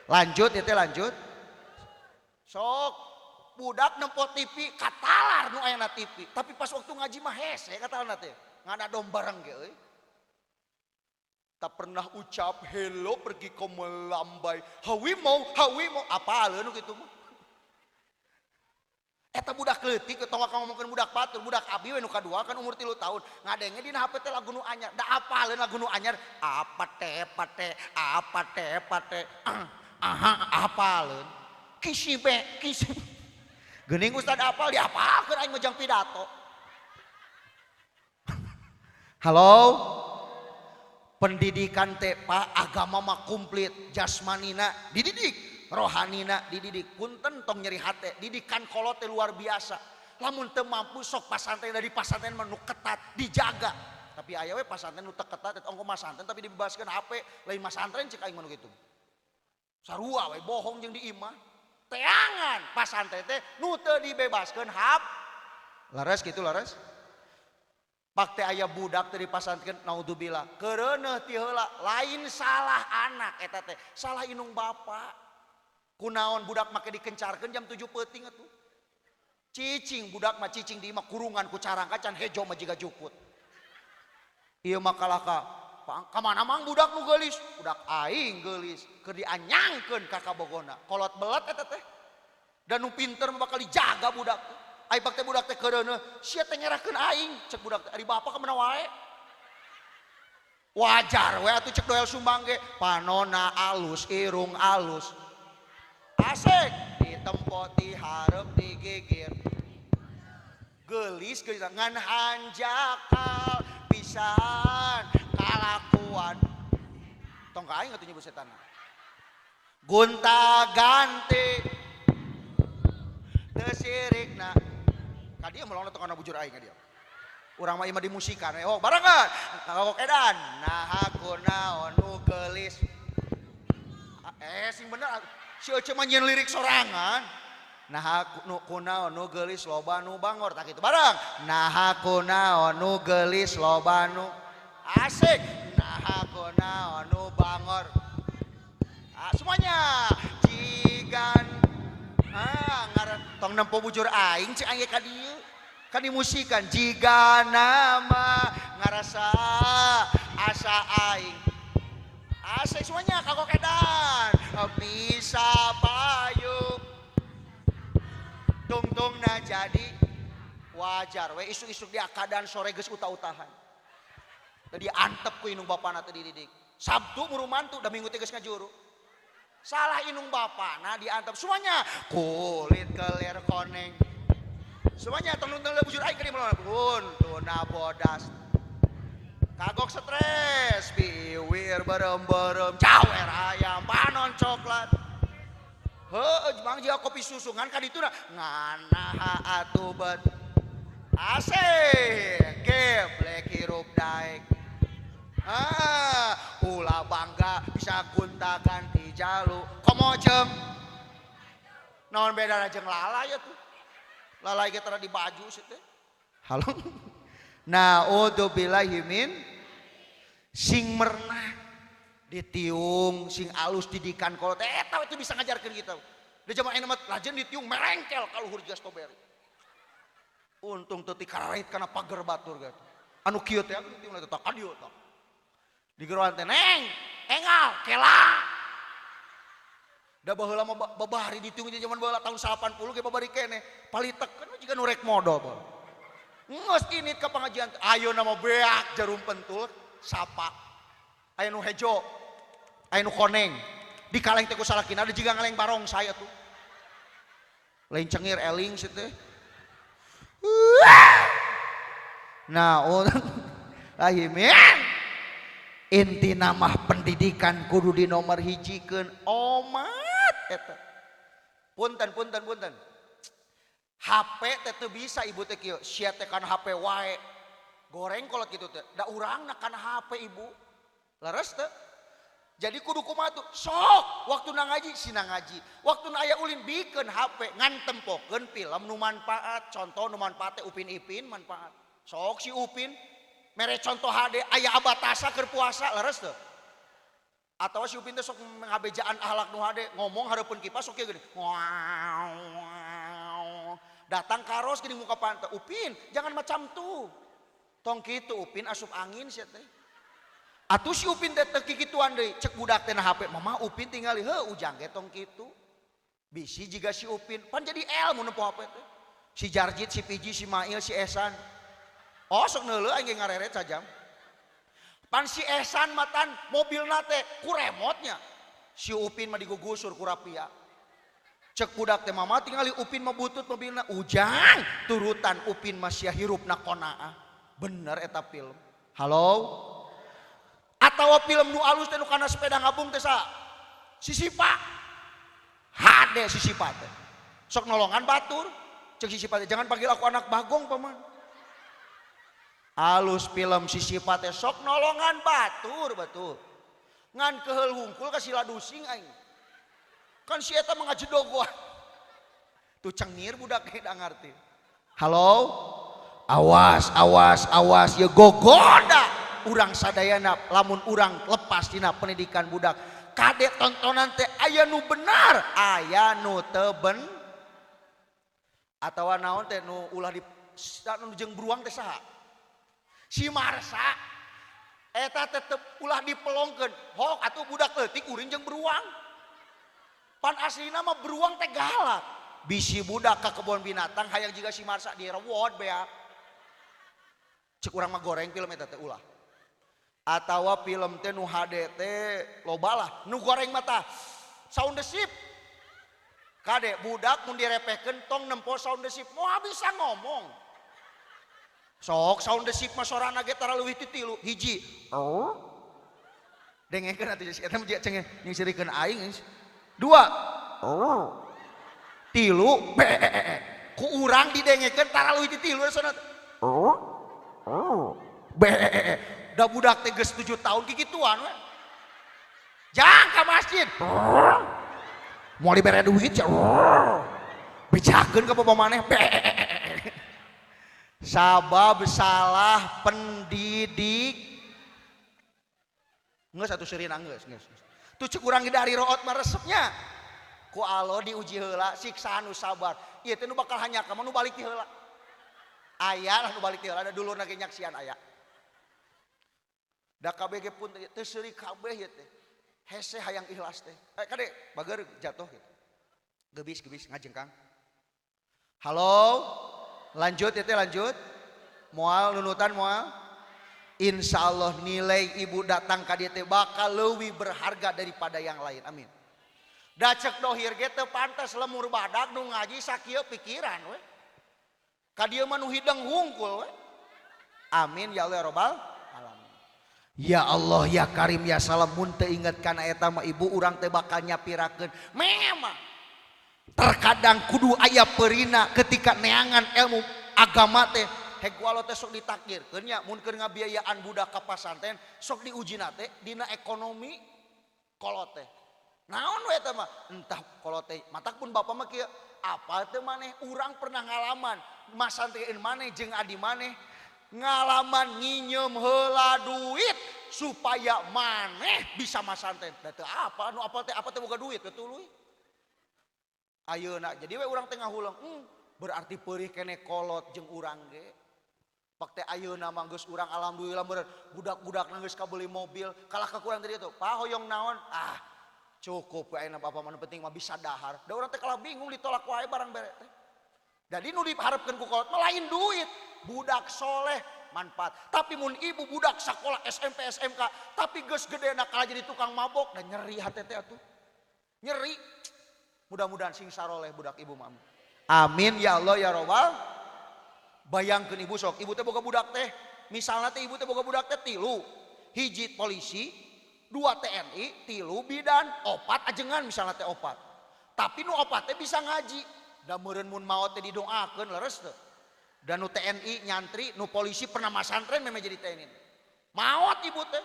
Lanjut ieu teh lanjut. Sok budak nempo TV katalar nu aya na TV tapi pas waktu ngaji mah hese katalana teh ngadadom bareng ge euy tak pernah ucap hello pergi ke melambai hawi mau apaleun nu kitu mah eta budak leutik tong ngomongkeun budak batur budak abi we nu kadua kan umur 3 tahun ngadenge dina HP teh lagu nu anyar da apaleun lagu nu anyar apa teh apaleun kisi Gening Ustad apal diapalkeun aing mejang pidato. Halo. Pendidikan teh Pak agama mah komplit, jasmanina dididik, rohanina dididik. Punten tong nyeri hate, didikan kolot teh luar biasa. Lamun teu mampu sok pasantren dari pasantren mah nu ketat dijaga. Tapi aya we pasantren nu teu ketat eta ongko masantren tapi dibebaskeun HP, lain masantren cek aing mah nu kitu. Sarua we bohong jeung di imah. Teangan pasantren teh nu teu dibebaskeun hap laras gitu laras pak teh aya budak teh di pasantren naudzubillah keureuneuh ti heula lain salah anak eta teh salah inung bapa kunaon budak make dikencarkeun jam 7 peuting atuh cicing budak mah cicing di imah kurungan ku carangka can hejo mah jiga jukut ieu mah kalaka kamana mang budak nu geulis budak aing geulis keur dianyangkeun ka kabogona kolot belet eta teh dan nu pinter bakal dijaga budak ai bak teh budak teh keureuneuh sia teh nyerahkeun aing cek budak teh ari bapa kemana wae wajar we atuh cek doel sumbang ge panona alus irung alus asik ditempo dihareup digigir geulis ngan hanjakal pisan kalakuan tong ka aing atuh nyebut setan gonta ganti teu sirikna ka dieu melona tong kana bujur aing ka dieu urang mah ieu mah dimusikan oh barengan kagok edan nah aku naon nu geulis sing bener si Ece mah nyeun lirik sorangan nah aku nu kunaon nu geulis loba nu bangor tak kitu bareng nah aku naon nu geulis loba nu asik nah aku naon nu bangor semuanya jigan ngaran tong nempo bujur aing cik aing ka dieu kan dimusikan jiga nama ngarasa asa aing asik semuanya kagok edan bisa payung tungtungna jadi wajar we isuk-isuk dia keadaan sore geus utah-utahan tadi antep ku inung bapana teu dididik Sabtu muru mantu da minggu teh geus ngajuru salah inung bapana diantep semuanya kulit kelir koneng semuanya tong-tong bujur aing keuning melawan pun tuna bodas kagok stres biwir berem-berem cawer ayam panon coklat heuh mang jiga kopi susu ngan ka dituna nganaha atuh bet asik geblek hirup daek ulah bangga bisa gunta ganti jalu komojeng naon bedana jeung lalai atuh lalai ge tara di baju sih teh halo naudzubillahi min sing mernah ditiung sing alus didikan kolot eta itu bisa ngajarkeun kita da zaman ayeuna mah lajen ditiung merengkel ka luhur jas toberi untung teu tikararit kana pager batur gatuh anu kieu teh ditiung eta tak adieu tak digeroan teh neng engal kela da baheula mah babari ditiung di zaman baheula tahun 80 ge babari keneh palitekeun jiga nu rek modal Nges ini ke pengajian, ayo nama beak jarum pentul, sapa. Ayo nu hejo, ayo nu koneng. Di kaleng teku salakina, ada juga ngaleng barong saya tuh. Lain cengir eling sih teh. Nah, lahimen. Inti nama pendidikan kudu di nomor hijikeun omat eta. Punten. HP teh teu bisa ibu teh kieu, sia teh kana HP wae. Goreng kolot kitu teh. Da urangna kana HP ibu. Leres teh. Jadi kudu kumaha tuh? Sok waktu na ngaji sina ngaji. Waktu na aya ulin bikeun HP ngan tempokeun film nu manfaat. Contoh nu manfaat teh Upin Ipin manfaat. Sok si Upin mere contoh HD aya abatasa keur puasa leres teh. Atawa si Upin teh sok ngabejaan akhlak nu hade ngomong hareupeun kipas sok kieu geuning. Datang karos geuning muka pantai. Upin, jangan macam tuh. Tong kitu Upin asup angin sia teh. Atuh si Upin teh teu kikituan deui, cek budak teh na HP. Mama Upin tingali heuh ujang ge tong kitu. Bisi jiga si Upin, pan jadi ilmu nempo HP teh. Si Jarjit, si Piji, si Mail, si Esan. Oh sok neuleuh aing ge ngareret sajam. Pan si Esan matan mobilna teh ku remote-nya. Si Upin mah digugusur ku Rapia. Cek budak teh mama tingali Upin mah butut mobilna ujang turutan Upin mah sia hirupna konaah. Bener eta film. Halo? Atawa film nu alus teh nu kana sepeda ngabung teh sa? Sisipa. Hade Sisipa teh. Sok nolongan batur. Cek Sisipa teh jangan panggil aku anak bagong paman. Alus film Sisipa teh sok nolongan batur betul. Ngan keheul hungkul ka sila dusing aing. Kan si eta mengajedog gua. Tuh cengir budak da ngarti. Halo? Awas ya gogoda urang sadayana lamun urang lepas dina pendidikan budak. Kade tontonan teh aya nu benar, aya nu teu ben. Atawa naon teh nu ulah di nu jeung beruang teh saha? Si Marsa eta tetep ulah dipelongkeun. Hok atuh budak leutik uring jeung beruang. Pan aslina mah beruang teh galak. Bisi budak ke kebun binatang hayang jiga si Marsa di reward beak. Cek urang mah goreng film eta teh ulah. Atawa film teh nu HD teh loba lah. Nu goreng mata sound the ship. Kade budak mun direpehkeun tong nempo sound the ship. Moal bisa ngomong. Sok sound the ship mah sorana ge tara leuwih ti 3 hiji. Oh. Dengekeun atuh si eta mah cenah nyisirikeun aing. 2 oh 3 ku urang didengekeun tara leuwih ti 3 sana oh da budak teh geus 7 tahun kikituan we jang ka masjid mau dibere duit ya bejakeun ka bapa maneh sabab salah pendidik geus atuh seureuna geus tuh cek urang dari root mah resepnya ku alo diuji heula siksaan nu sabar ieu teh nu bakal hanyaka mah nu balik ti heula aya lah nu balik ti heula da dulurna ge nyaksian aya da kabeh ge pun teu seuri kabeh ieu teh hese hayang ikhlas teh kade bager jatuh gitu gebis ngajengkang halo lanjut ya teh lanjut moal nunutan moal insya Allah nilai ibu datang ka dieu teh bakal leuwih berharga daripada yang lain. Amin. Da cek dohir ge teu pantes lemur badak nu ngaji sakieu pikiran we. Ka dieu mah nu hideng hungkul we. Amin ya Allah ya Rabbal alamin. Ya Allah ya Karim ya Salam mun teu inget kana eta mah ibu urang teh bakal nyapirakeun. Memang terkadang kudu aya peurina ketika neangan ilmu agama teh hek walau teh sok ditakdirkeun nya mun keur ngabiayaan budak ka pasantren sok diujina teh dina ekonomi kolot teh. Naon we eta mah? Entah kolot teh matak pun bapa mah kieu apal teh maneh urang pernah ngalaman masantreun maneh jeung adi maneh ngalaman nginjem heula duit supaya maneh bisa masantren. Da teu apa nu apal teh apa teh boga duit teh tuluy. Ayeuna jadi we urang teh ngahulang berarti peurih kene kolot jeung urang ge. Pak teh ayeuna mah geus urang alhamdulillah bener budak-budak geus kabeli mobil kalah ka kurang tadi itu Pak hoyong naon cukup we ayeuna bapa mah penting mah bisa dahar da urang teh kalah bingung ditolak wae barang bere teh Jadi nu diharapkeun ku kolot mah lain duit, budak soleh manfaat. Tapi mun ibu budak sekolah SMP SMK tapi geus gedena kalah jadi tukang mabok dan nyeri hati teh atuh. Nyeri. Mudah-mudahan sing saroleh budak ibu mah. Amin ya Allah ya Rabbal. Bayangkeun ibu sok, ibu teh boga budak teh. Misalnya teh ibu teh boga budak teh 3, hiji polisi, 2 TNI, 3 bidan, 4 ajengan misalnya teh 4. Tapi nu 4 teh bisa ngaji. Da meureun mun maot teh didoakeun leres teh. Dan nu TNI nyantri, nu polisi pernah masantren memang jadi TNI. Maot ibu teh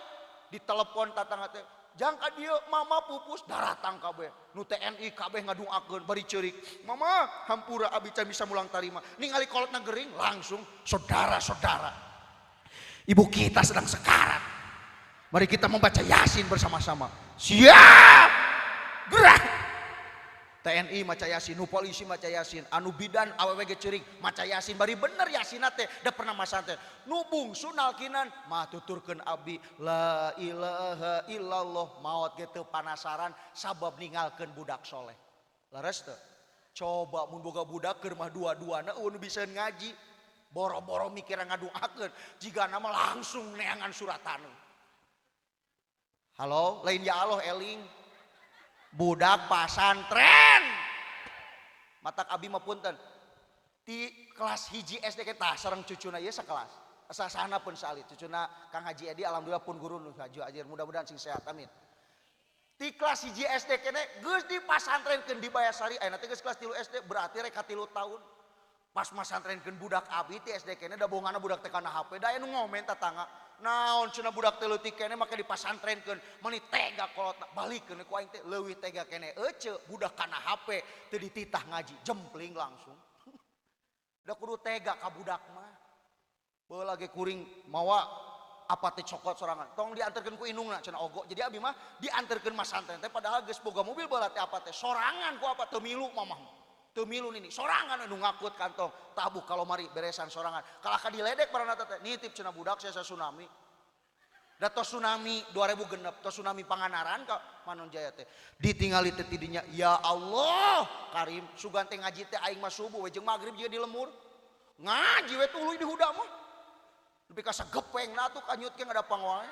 ditelepon tatangga teh, "Jang ka dieu mama pupus," daratang kabeh. Nu TNI kabeh ngaduakeun bari ceurik. "Mama, hampura abi can bisa mulang tarima." Ningali kolotna gering langsung saudara-saudara. Ibu kita sedang sekarat. Mari kita membaca Yasin bersama-sama. Siap! Gerak! TNI maca Yasin, nu polisi maca Yasin, anu bidan awewe ge ceurik maca Yasin, bari bener Yasin teh da pernah masan teh. Nu bungsu nalkinan mah tuturkeun abdi la ilaha illallah, maot ge teu panasaran sabab ninggalkeun budak soleh. Leres teu? Coba mun boga budak keur mah dua-duana nu bisa ngaji, boro-boro mikir ngaduakeun, jigana mah langsung neangan suratan. Halo, lain ya Allah eling. Budak pasantren matak abi mah punten di kelas hiji SD kita sareng cucuna ieu sakelas sasana pun salit cucuna Kang Haji Edi alhamdulillah pun guru nu haju ajar mudah-mudahan sing sehat amin. Di kelas hiji SD kene geus dipasantrenkeun di Bayasari ayeuna teh geus kelas 3 SD berarti rek 3 tahun pas masantrenkeun budak abi ti SD kene da bohongana budak teh kana HP da aya nu ngomen tatangga naon cenah budak teh leutik kene make dipasantrenkeun meuni tega kolot balikeun ku aing teh leuwih tega kene ece budak kana HP teu dititah ngaji jempling langsung da kudu tega ka budak mah baheula ge kuring mawa apa teh cokot sorangan tong dianterkeun ku indungna cenah ogo jadi abi mah dianterkeun masantren teh padahal geus boga mobil baheula teh apa teh sorangan ku apa teu milu mamah teu milu nini sorangan anu ngakut kantong tabuk kalau mari beresan sorangan kalah ka diledek baranna teh nitip cenah budak saya tsunami da tos tsunami 2006 tos tsunami Panganaran ka Manon Jaya teh ditingali teh tidinya ya Allah Karim sugan teh ngaji teh aing mah subuh we jeung magrib jieu di lemur ngaji we tuluy di huda mah nepi ka sagepengna atuh kanyutkeun ngadapang wae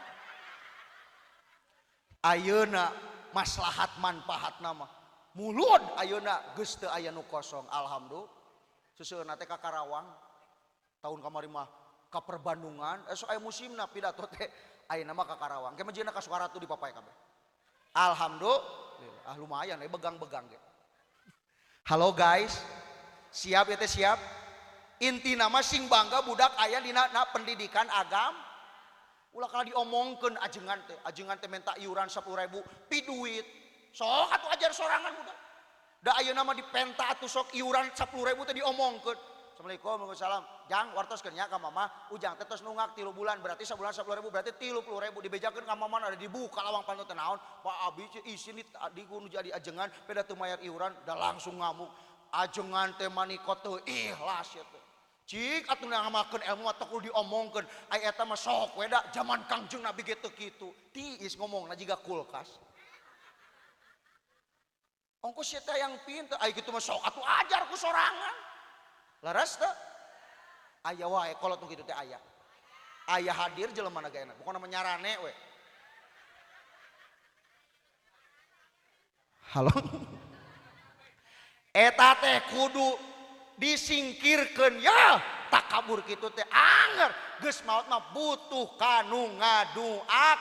ayeuna maslahat manfaatna mah mulun ayeuna geus teu aya nu kosong alhamdulillah seuseurna teh ka Karawang tahun kamari mah ka Perbandungan sok aya musimna pidato teh ayeuna mah ka Karawang ge mejina ka Sukaratu di Papai kabeh alhamdulillah lumayan begang-begang ge. Halo guys siap ya teh siap intina mah sing bangga budak aya dina pendidikan agama ulah kala diomongkeun ajengan teh minta iuran 10.000 pi duit sok atuh ajar sorangan budak da ayeuna mah dipenta atuh sok iuran 10.000 teh diomongkeun. Assalamualaikum waalaikumsalam jang wartoskeun nya ka mama ujang teh tos nunggak 3 bulan berarti sabulan 10.000 berarti 30.000 dibejakeun ka mama ada dibuka lawang pantun teh naon Pak abi isin di kudu jadi ajengan beda teu mayar iuran da langsung ngamuk ajengan teh manikot teu ikhlas ya teh cik atuh ngamalkeun ilmu atuh kudu diomongkeun aya eta mah sok we da zaman Kangjeng Nabi ge teu kitu tiis ngomongna jiga kulkas. Ongkos eta yang pinter, ay gitu mah sok atuh ajar ku sorangan. Laras teh? Aya wae kolot nu kitu teh aya. Aya hadir jelema nagaena, bukan nama nyarane we. Halo. Eta teh kudu disingkirkeun ya. Takabur kitu teh anger, geus maot mah butuh kanu ngaduak.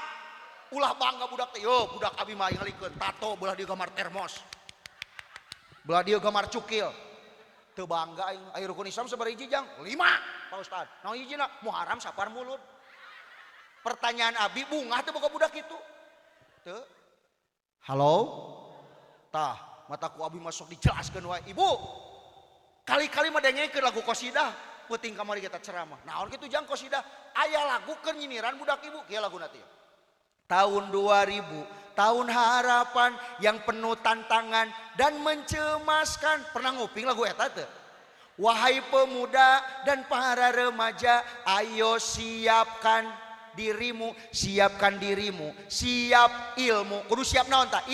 Ulah bangga budak teh, yo budak abi mah ngalikeun tato belah di gambar termos. Belah dia gambar cukil teu bangga aing aya rukun Islam sabaraha hiji jang 5 Pak Ustad naon hijina Muharram Safar Mulud pertanyaan abi bungah teh boga budak kitu teu halo tah mataku abi masuk dijelaskeun wae ibu kali-kali mah dengekeun lagu qosidah peuting kamari kita ceramah naon kitu jang qosidah aya lagu keur nyiniran budak ibu kieu laguna teh tahun 2000 tahun harapan yang penuh tantangan dan mencemaskan pernah nguping lagu eta teu wahai pemuda dan para remaja ayo siapkan dirimu siap ilmu kudu siap naon tah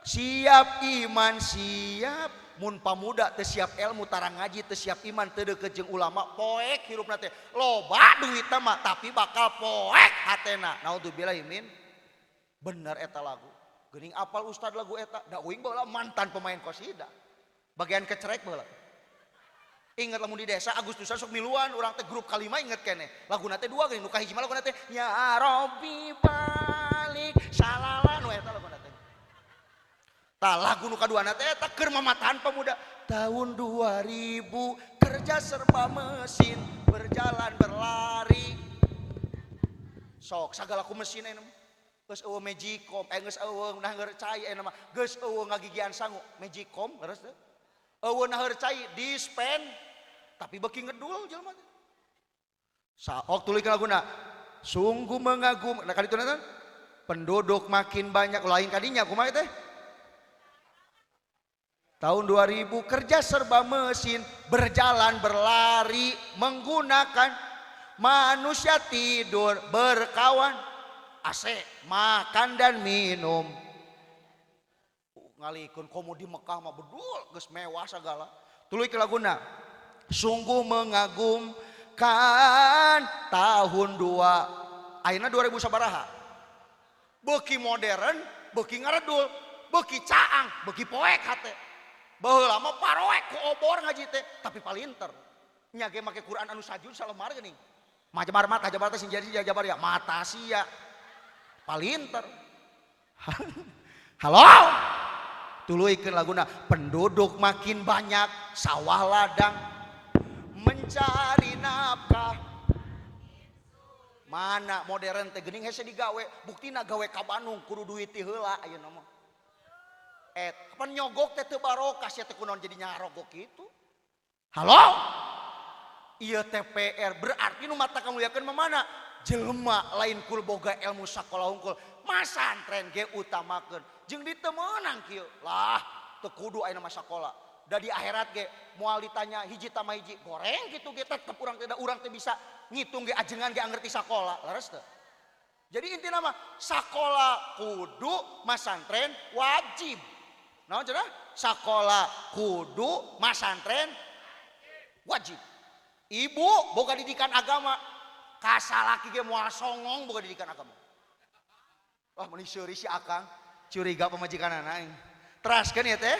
siap iman siap mun pamuda teu siap ilmu tarang ngaji teu siap iman teu deukeut jeung ulama poek hirupna teh loba duitna mah tapi bakal poek hatena naudzubillah min bener eta lagu geuning apal ustad lagu eta da uing baheula mantan pemain qasidah bagian kecerek baheula ingat lamun di desa Agustusan sok miluan urang teh grup kalima inget keneh laguna teh dua geuning nu kahiji mah laguna teh ya Rabbi balik salala nu eta laguna teh tah lagu nu kaduana teh eta keur mamatahan pemuda tahun 2000 kerja serba mesin berjalan berlari sok sagala ku mesin aya geus eueuh Magicom geus eueuh nah ngercai aya mah geus eueuh ngagigian sangu Magicom leres teh eueuh nah ngercai dispen tapi beuki ngedul jelema teh saok tulikeun laguna sungguh mengagum nah kaditu teh penduduk makin banyak lain kadinya kumaha teh tahun 2000 kerja serba mesin berjalan berlari menggunakan manusia tidur berkawan AC makan dan minum ngalikeun komo di Mekah mah bedul geus mewah sagala tuluy ke laguna sungguh mengagumkan tahun 2 ayeuna 2000 sabaraha beuki modern beuki ngaredul beuki caang beuki poek hate baheula mah paroek ku obor ngaji teh tapi palinter nya ge make Quran anu sajud salemar geuning majabar mata jabar teh sing jadi jabar ya mata sia palinter halo tuluikeun laguna penduduk makin banyak sawah ladang mencari nafkah mana modern teh geuning hese digawe buktina gawe ka Bandung kudu duit ti heula ayeuna mah kapan nyogok teh teu barokah sia teh kunaon jadi nyarogok kitu halo ieu TPR berarti nu mata kamulyakeun mah mana jelema lain kul boga ilmu sakola hungkul masantren ge utamakeun jeung di teu meunang kieu lah teu kudu aya mah sakola da di akhirat ge moal ditanya hiji tambah hiji goreng kitu ge tetep urang teh bisa ngitung ge ajengan ge ngerti sakola leres teu jadi intina mah sakola kudu masantren wajib naon cenah sakola kudu masantren wajib ibu boga didikan agama kasalaki ge moal songong boga didikan agama wah mun seuri si akang curiga pamajikanana aing teraskeun ya teh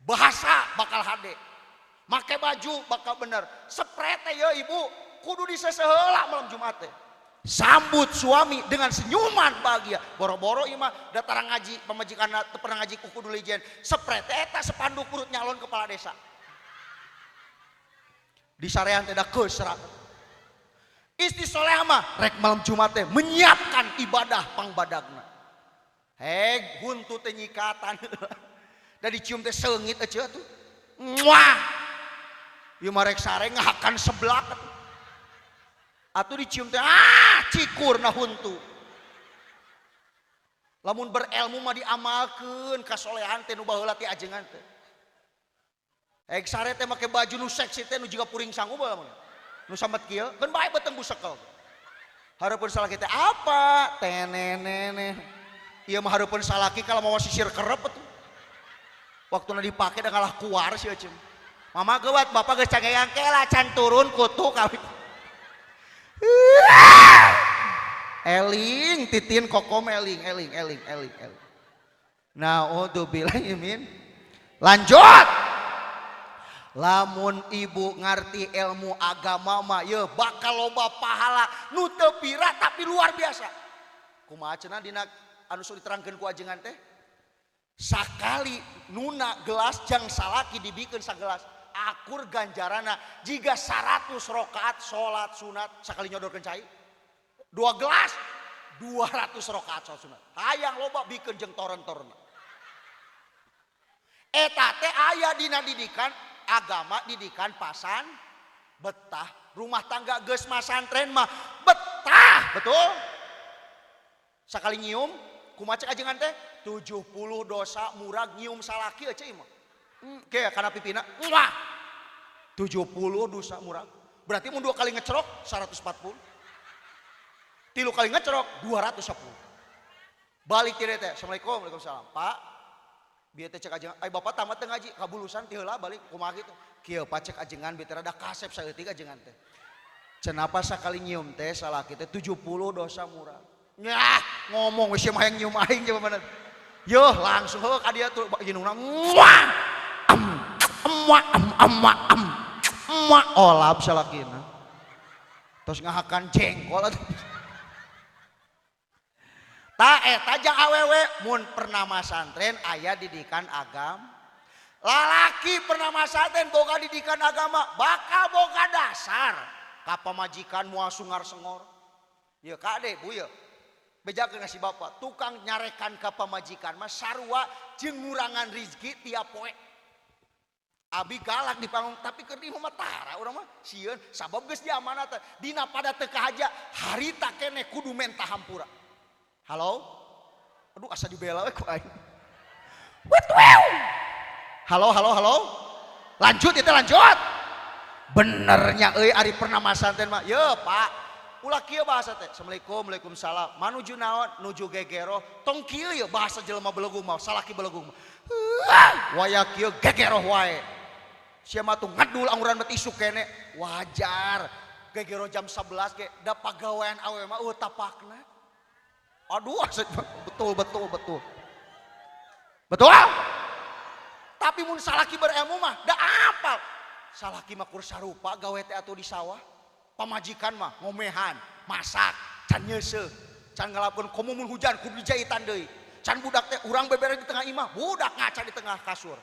bahasa bakal hade make baju bakal bener spray teh ya ibu kudu diseseh heula malam Jumat teh sambut suami dengan senyuman bahagia boro-boro ieu mah datang ngaji pamajikanna teu pernah ngaji ku kudu lijen spray teh eta sepanduk urut nyalon kepala desa di sarean teh da keusra istri solehah mah rek malam Jumat teh menyiapkan ibadah pangbadagna heg huntu teh nyikatan da dicium teh seungit aja tuh muah ieu mah rek sare ngahakan seblak atuh dicium teh cikur na huntu lamun berilmu mah diamalkeun kasolehan teh nu baheula ti ajengan teh heg sare teh make baju nu seksi teh nu jiga puring sangu bae lamun nu sambat kieu kan bae beteng busekel hareupeun salaki teh apa tenenene ieu mah hareupeun salaki kalau mau sisir kerep atuh waktuna dipake da kalah kuar sia ceum mama geuwat bapak geus cangeang kela can turun kutu kawin eling titin kokom eling naudzubillah min lanjut lamun ibu ngarti ilmu agama mah ye bakal loba pahala nu teu pira tapi luar biasa kumaha cenah dina anu sok diterangkeun ku ajengan teh sakali nuna gelas jang salaki dibikeun sagelas akur ganjarana jika 100 rakaat salat sunat sakali nyodorkeun cai 2 gelas 200 rakaat salat sunat hayang loba bikeun jeung toren-torenna eta teh aya dina didikan agama didikan pasan betah rumah tangga geus masantren mah betah betul sakali nyium kumaha cek ajengan teh 70 dosa murag nyium salaki euy mah kayak karena pipina wah 70 dosa murag berarti mun 2 kali ngecerok 140 3 kali ngecerok 210 balik teh assalamualaikum waalaikumsalam pak Biar teh cek ajengan, ay bapak tamat teu ngaji, kabulusan ti heula balik kumaha kitu. Kieu pacek ajengan biar teh rada kasep saeutik ajengan teh. Cenapa sakali nyium teh salaki teh 70 dosa murah. Nyah, ngomong we sia mah yang nyium aing coba bener. Yo langsung heuh ka dieu tuh jinungna. Emak olap salakina. Terus ngahakan jengkol atuh. Ta eta jang awewe mun pernama santren aya didikan agama. Lalaki pernama santren boga didikan agama, bakal boga dasar ka pamajikan moal sungar-sengor. Ieu kade Bu ye. Bejakeun ngasih bapak, tukang nyarekan ka pamajikan mah sarua jeung ngurangan rezeki tiap poe. Abi galak di panggung tapi keur di mah tara urang mah sieun sabab geus diamanatkeun. Dina pada teu kahaja harita keneh kudu menta hampura. Halo? Aduh asa dibela we ku aing. Halo. Lanjut itu lanjut. Benernya euy ari pernama santren mah. Ye Pak, ulah kieu bahasa teh. Assalamualaikum, waalaikumsalam. Manuju naon? Nuju gegero. Tong kieu ye bahasa jelema belegung mah, salaki belegung mah. Waya kieu gegero wae. Sia mah tuh ngadul angguran bet isuk kene. Wajar. Gegero jam 11 ge da pagawean awewe mah tapakna. Aduh, betul. Tapi mun salaki berilmu mah, da apal. Salaki mah kur sarupa gawe teh atuh di sawah. Pamajikan mah ngomehan, masak, can nyeuseuh, can ngalakeun komo mun hujan kudu dijahitan deui. Can budak teh urang beberes di tengah imah, budak ngaca di tengah kasur.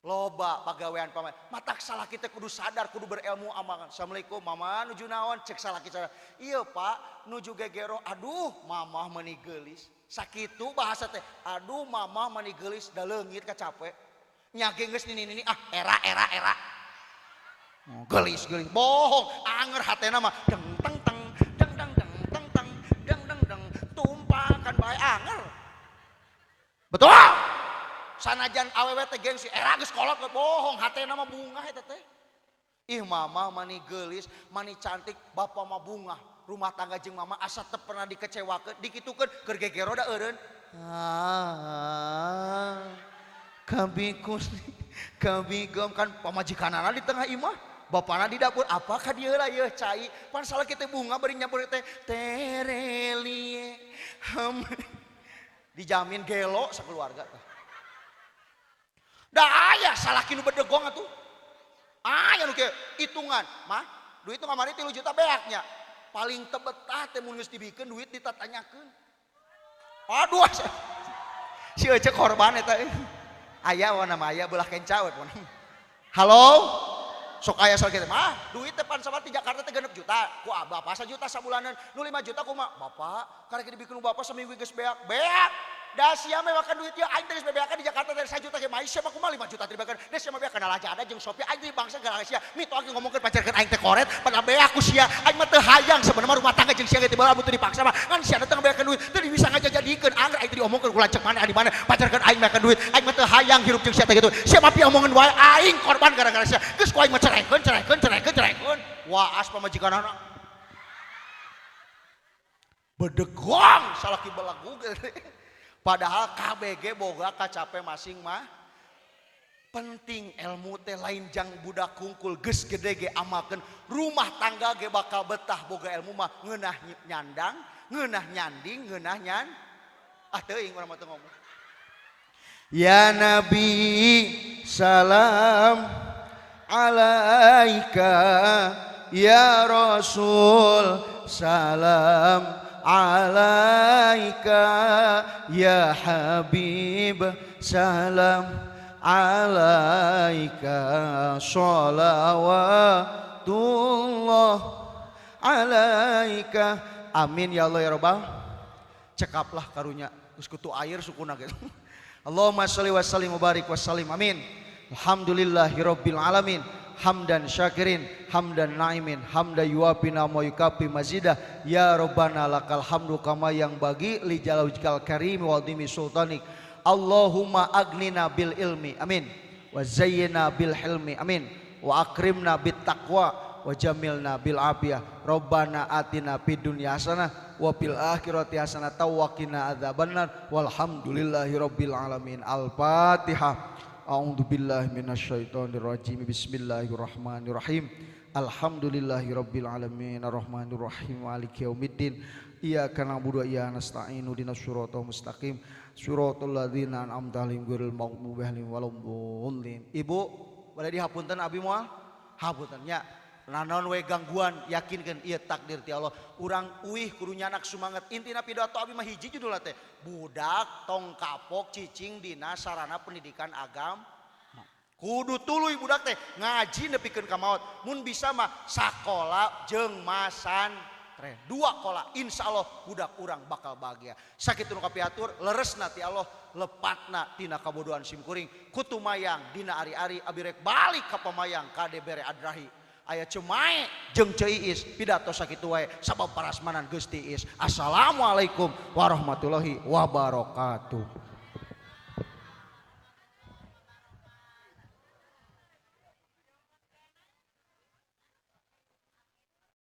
Loba pagawean paman. Matak salaki teh kudu sadar, kudu berilmu amangan. Assalamualaikum mama nuju naon? Cek salaki sadar. Iya Pak, nuju gegero. Aduh, mamah meuni geulis. Sakitu bahasa teh. Aduh, mamah meuni geulis da leungit ka capek. Nyage geus nini era. Geulis. Bohong, anger hatena mah deng tumpakan bae anger. Betul? Sanajan awewe teh gengsi era geus kolot bohong hatena mah bunga eta teh. Ih mama mani geulis, mani cantik, bapa mah bunga. Rumah tangga jeung mama asa teu pernah dikecewakeun, dikitukeun keur gegero da eureun. Kabigom kan pamajikanana di tengah imah, bapana di dapur. Apakah dia lah ye cai? Pan salah kita bunga beri nyambur teh terelie. Dijamin gelo sakeluarga teh. Da aya salaki nu bedegong atuh. Aya nu kieu hitungan, mah duit nu kamari 3 juta beaknya. Paling tebetah teh mun geus dibikeun duit ditatanyakeun. Aduh. Si ece korban eta. Aya wana mah aya beulah kencaut. Halo? Sok aya soal kitu mah duit teh pan sabar di Jakarta teh 6 juta. Ku bapak 1 juta sabulanan, nu 5 juta kumaha? Bapak, karek dibikeun bapak seminggu geus beak. Beak. Da sia mah makan duit ieu aing teh geus bebeakan di Jakarta dari 1 juta ge mah sia mah kumaha 5 juta dibeakan. Da sia mah beakan alaja ada jeung Sophie aing teh bangsa gara sia. Mito aki ngomongkeun pacarkeun aing teh koret pada beak ku sia. Aing mah teu hayang sebenarnya rumah tangga jeung sia ge teh bae teu dipaksa mah. Ngan sia datang beakan duit teu bisa ngajadikeun angger aing teh diomongkeun ku lancek mana di mana pacarkeun aing beakan duit. Aing mah teu hayang hirup jeung sia teh kitu. Sia mah pi omongkeun wae aing korban gara-gara sia. Geus ku aing mah cerekeun. Waas pamajikanana. Bedegong salaki belagu ge. Padahal KBG boga kacape masing mah penting ilmu teh lain jang budak kungkul geus gede ge amalkeun rumah tangga ge bakal betah boga ilmu mah ngeunah nyandang ngeunah nyanding ngeunah nyan teuing urang mah teu ngomong. Ya Nabi salam alaika ya Rasul salam alaika ya Habib salam alaika sholawatullah alaika. Amin ya Allah ya Rabbal. Cekaplah karunya geus kutu air sukuna gitu. Allahumma sholli wa sallim wa barik wa sallim. Amin. Alhamdulillahirabbil alamin. Hamdan syakirin, hamdan naimin, hamda yuwafina wa yukafi mazidah. Ya Rabbana lakal hamdu kama yang bagi li jalawikal karim wa dimi sultanik. Allahumma agnina bil ilmi, amin. Wa zayyina bil hilmi, amin. Wa akrimna bit taqwa wa jamilna bil afiyah. Rabbana atina fid dunya hasanah
wa fil akhirati hasanatan wa qina adzabannar walhamdulillahirabbil alamin. Al-Fatihah. A'udzu billahi minasyaitonir rajim. Bismillahirrahmanirrahim. Alhamdulillahirabbil alamin arrahmanir rahim maliki yaumiddin. Iyyaka na'budu wa iyyaka nasta'in ihdinas siratal mustaqim siratal ladzina an'amta 'alaihim ghairil maghdubi 'alaihim waladdallin. Ibu, boleh dihapunten abi moal? Hapunten nya. Nanon we gangguan yakinkeun ieu takdir ti Allah. Urang uih kudu nyanak sumanget. Intina pidato abi mah hiji judulna teh. Budak tong kapok cicing dina sarana pendidikan agama. Kudu tuluy budak teh ngaji nepikeun ka maot. Mun bisa mah sakola jeung masan tren. 2 kola insyaallah budak urang bakal bahagia. Sakitu nu kapiatur leresna ti Allah lepatna tina kabodohan simkuring. Kutu mayang dina ari-ari abi rek balik ka pamayang kade bere adrahi. Aya cemae jeung Ceu Iis pidato sakitu wae sabab parasmanan Geus Ti Iis. Assalamualaikum warahmatullahi wabarakatuh.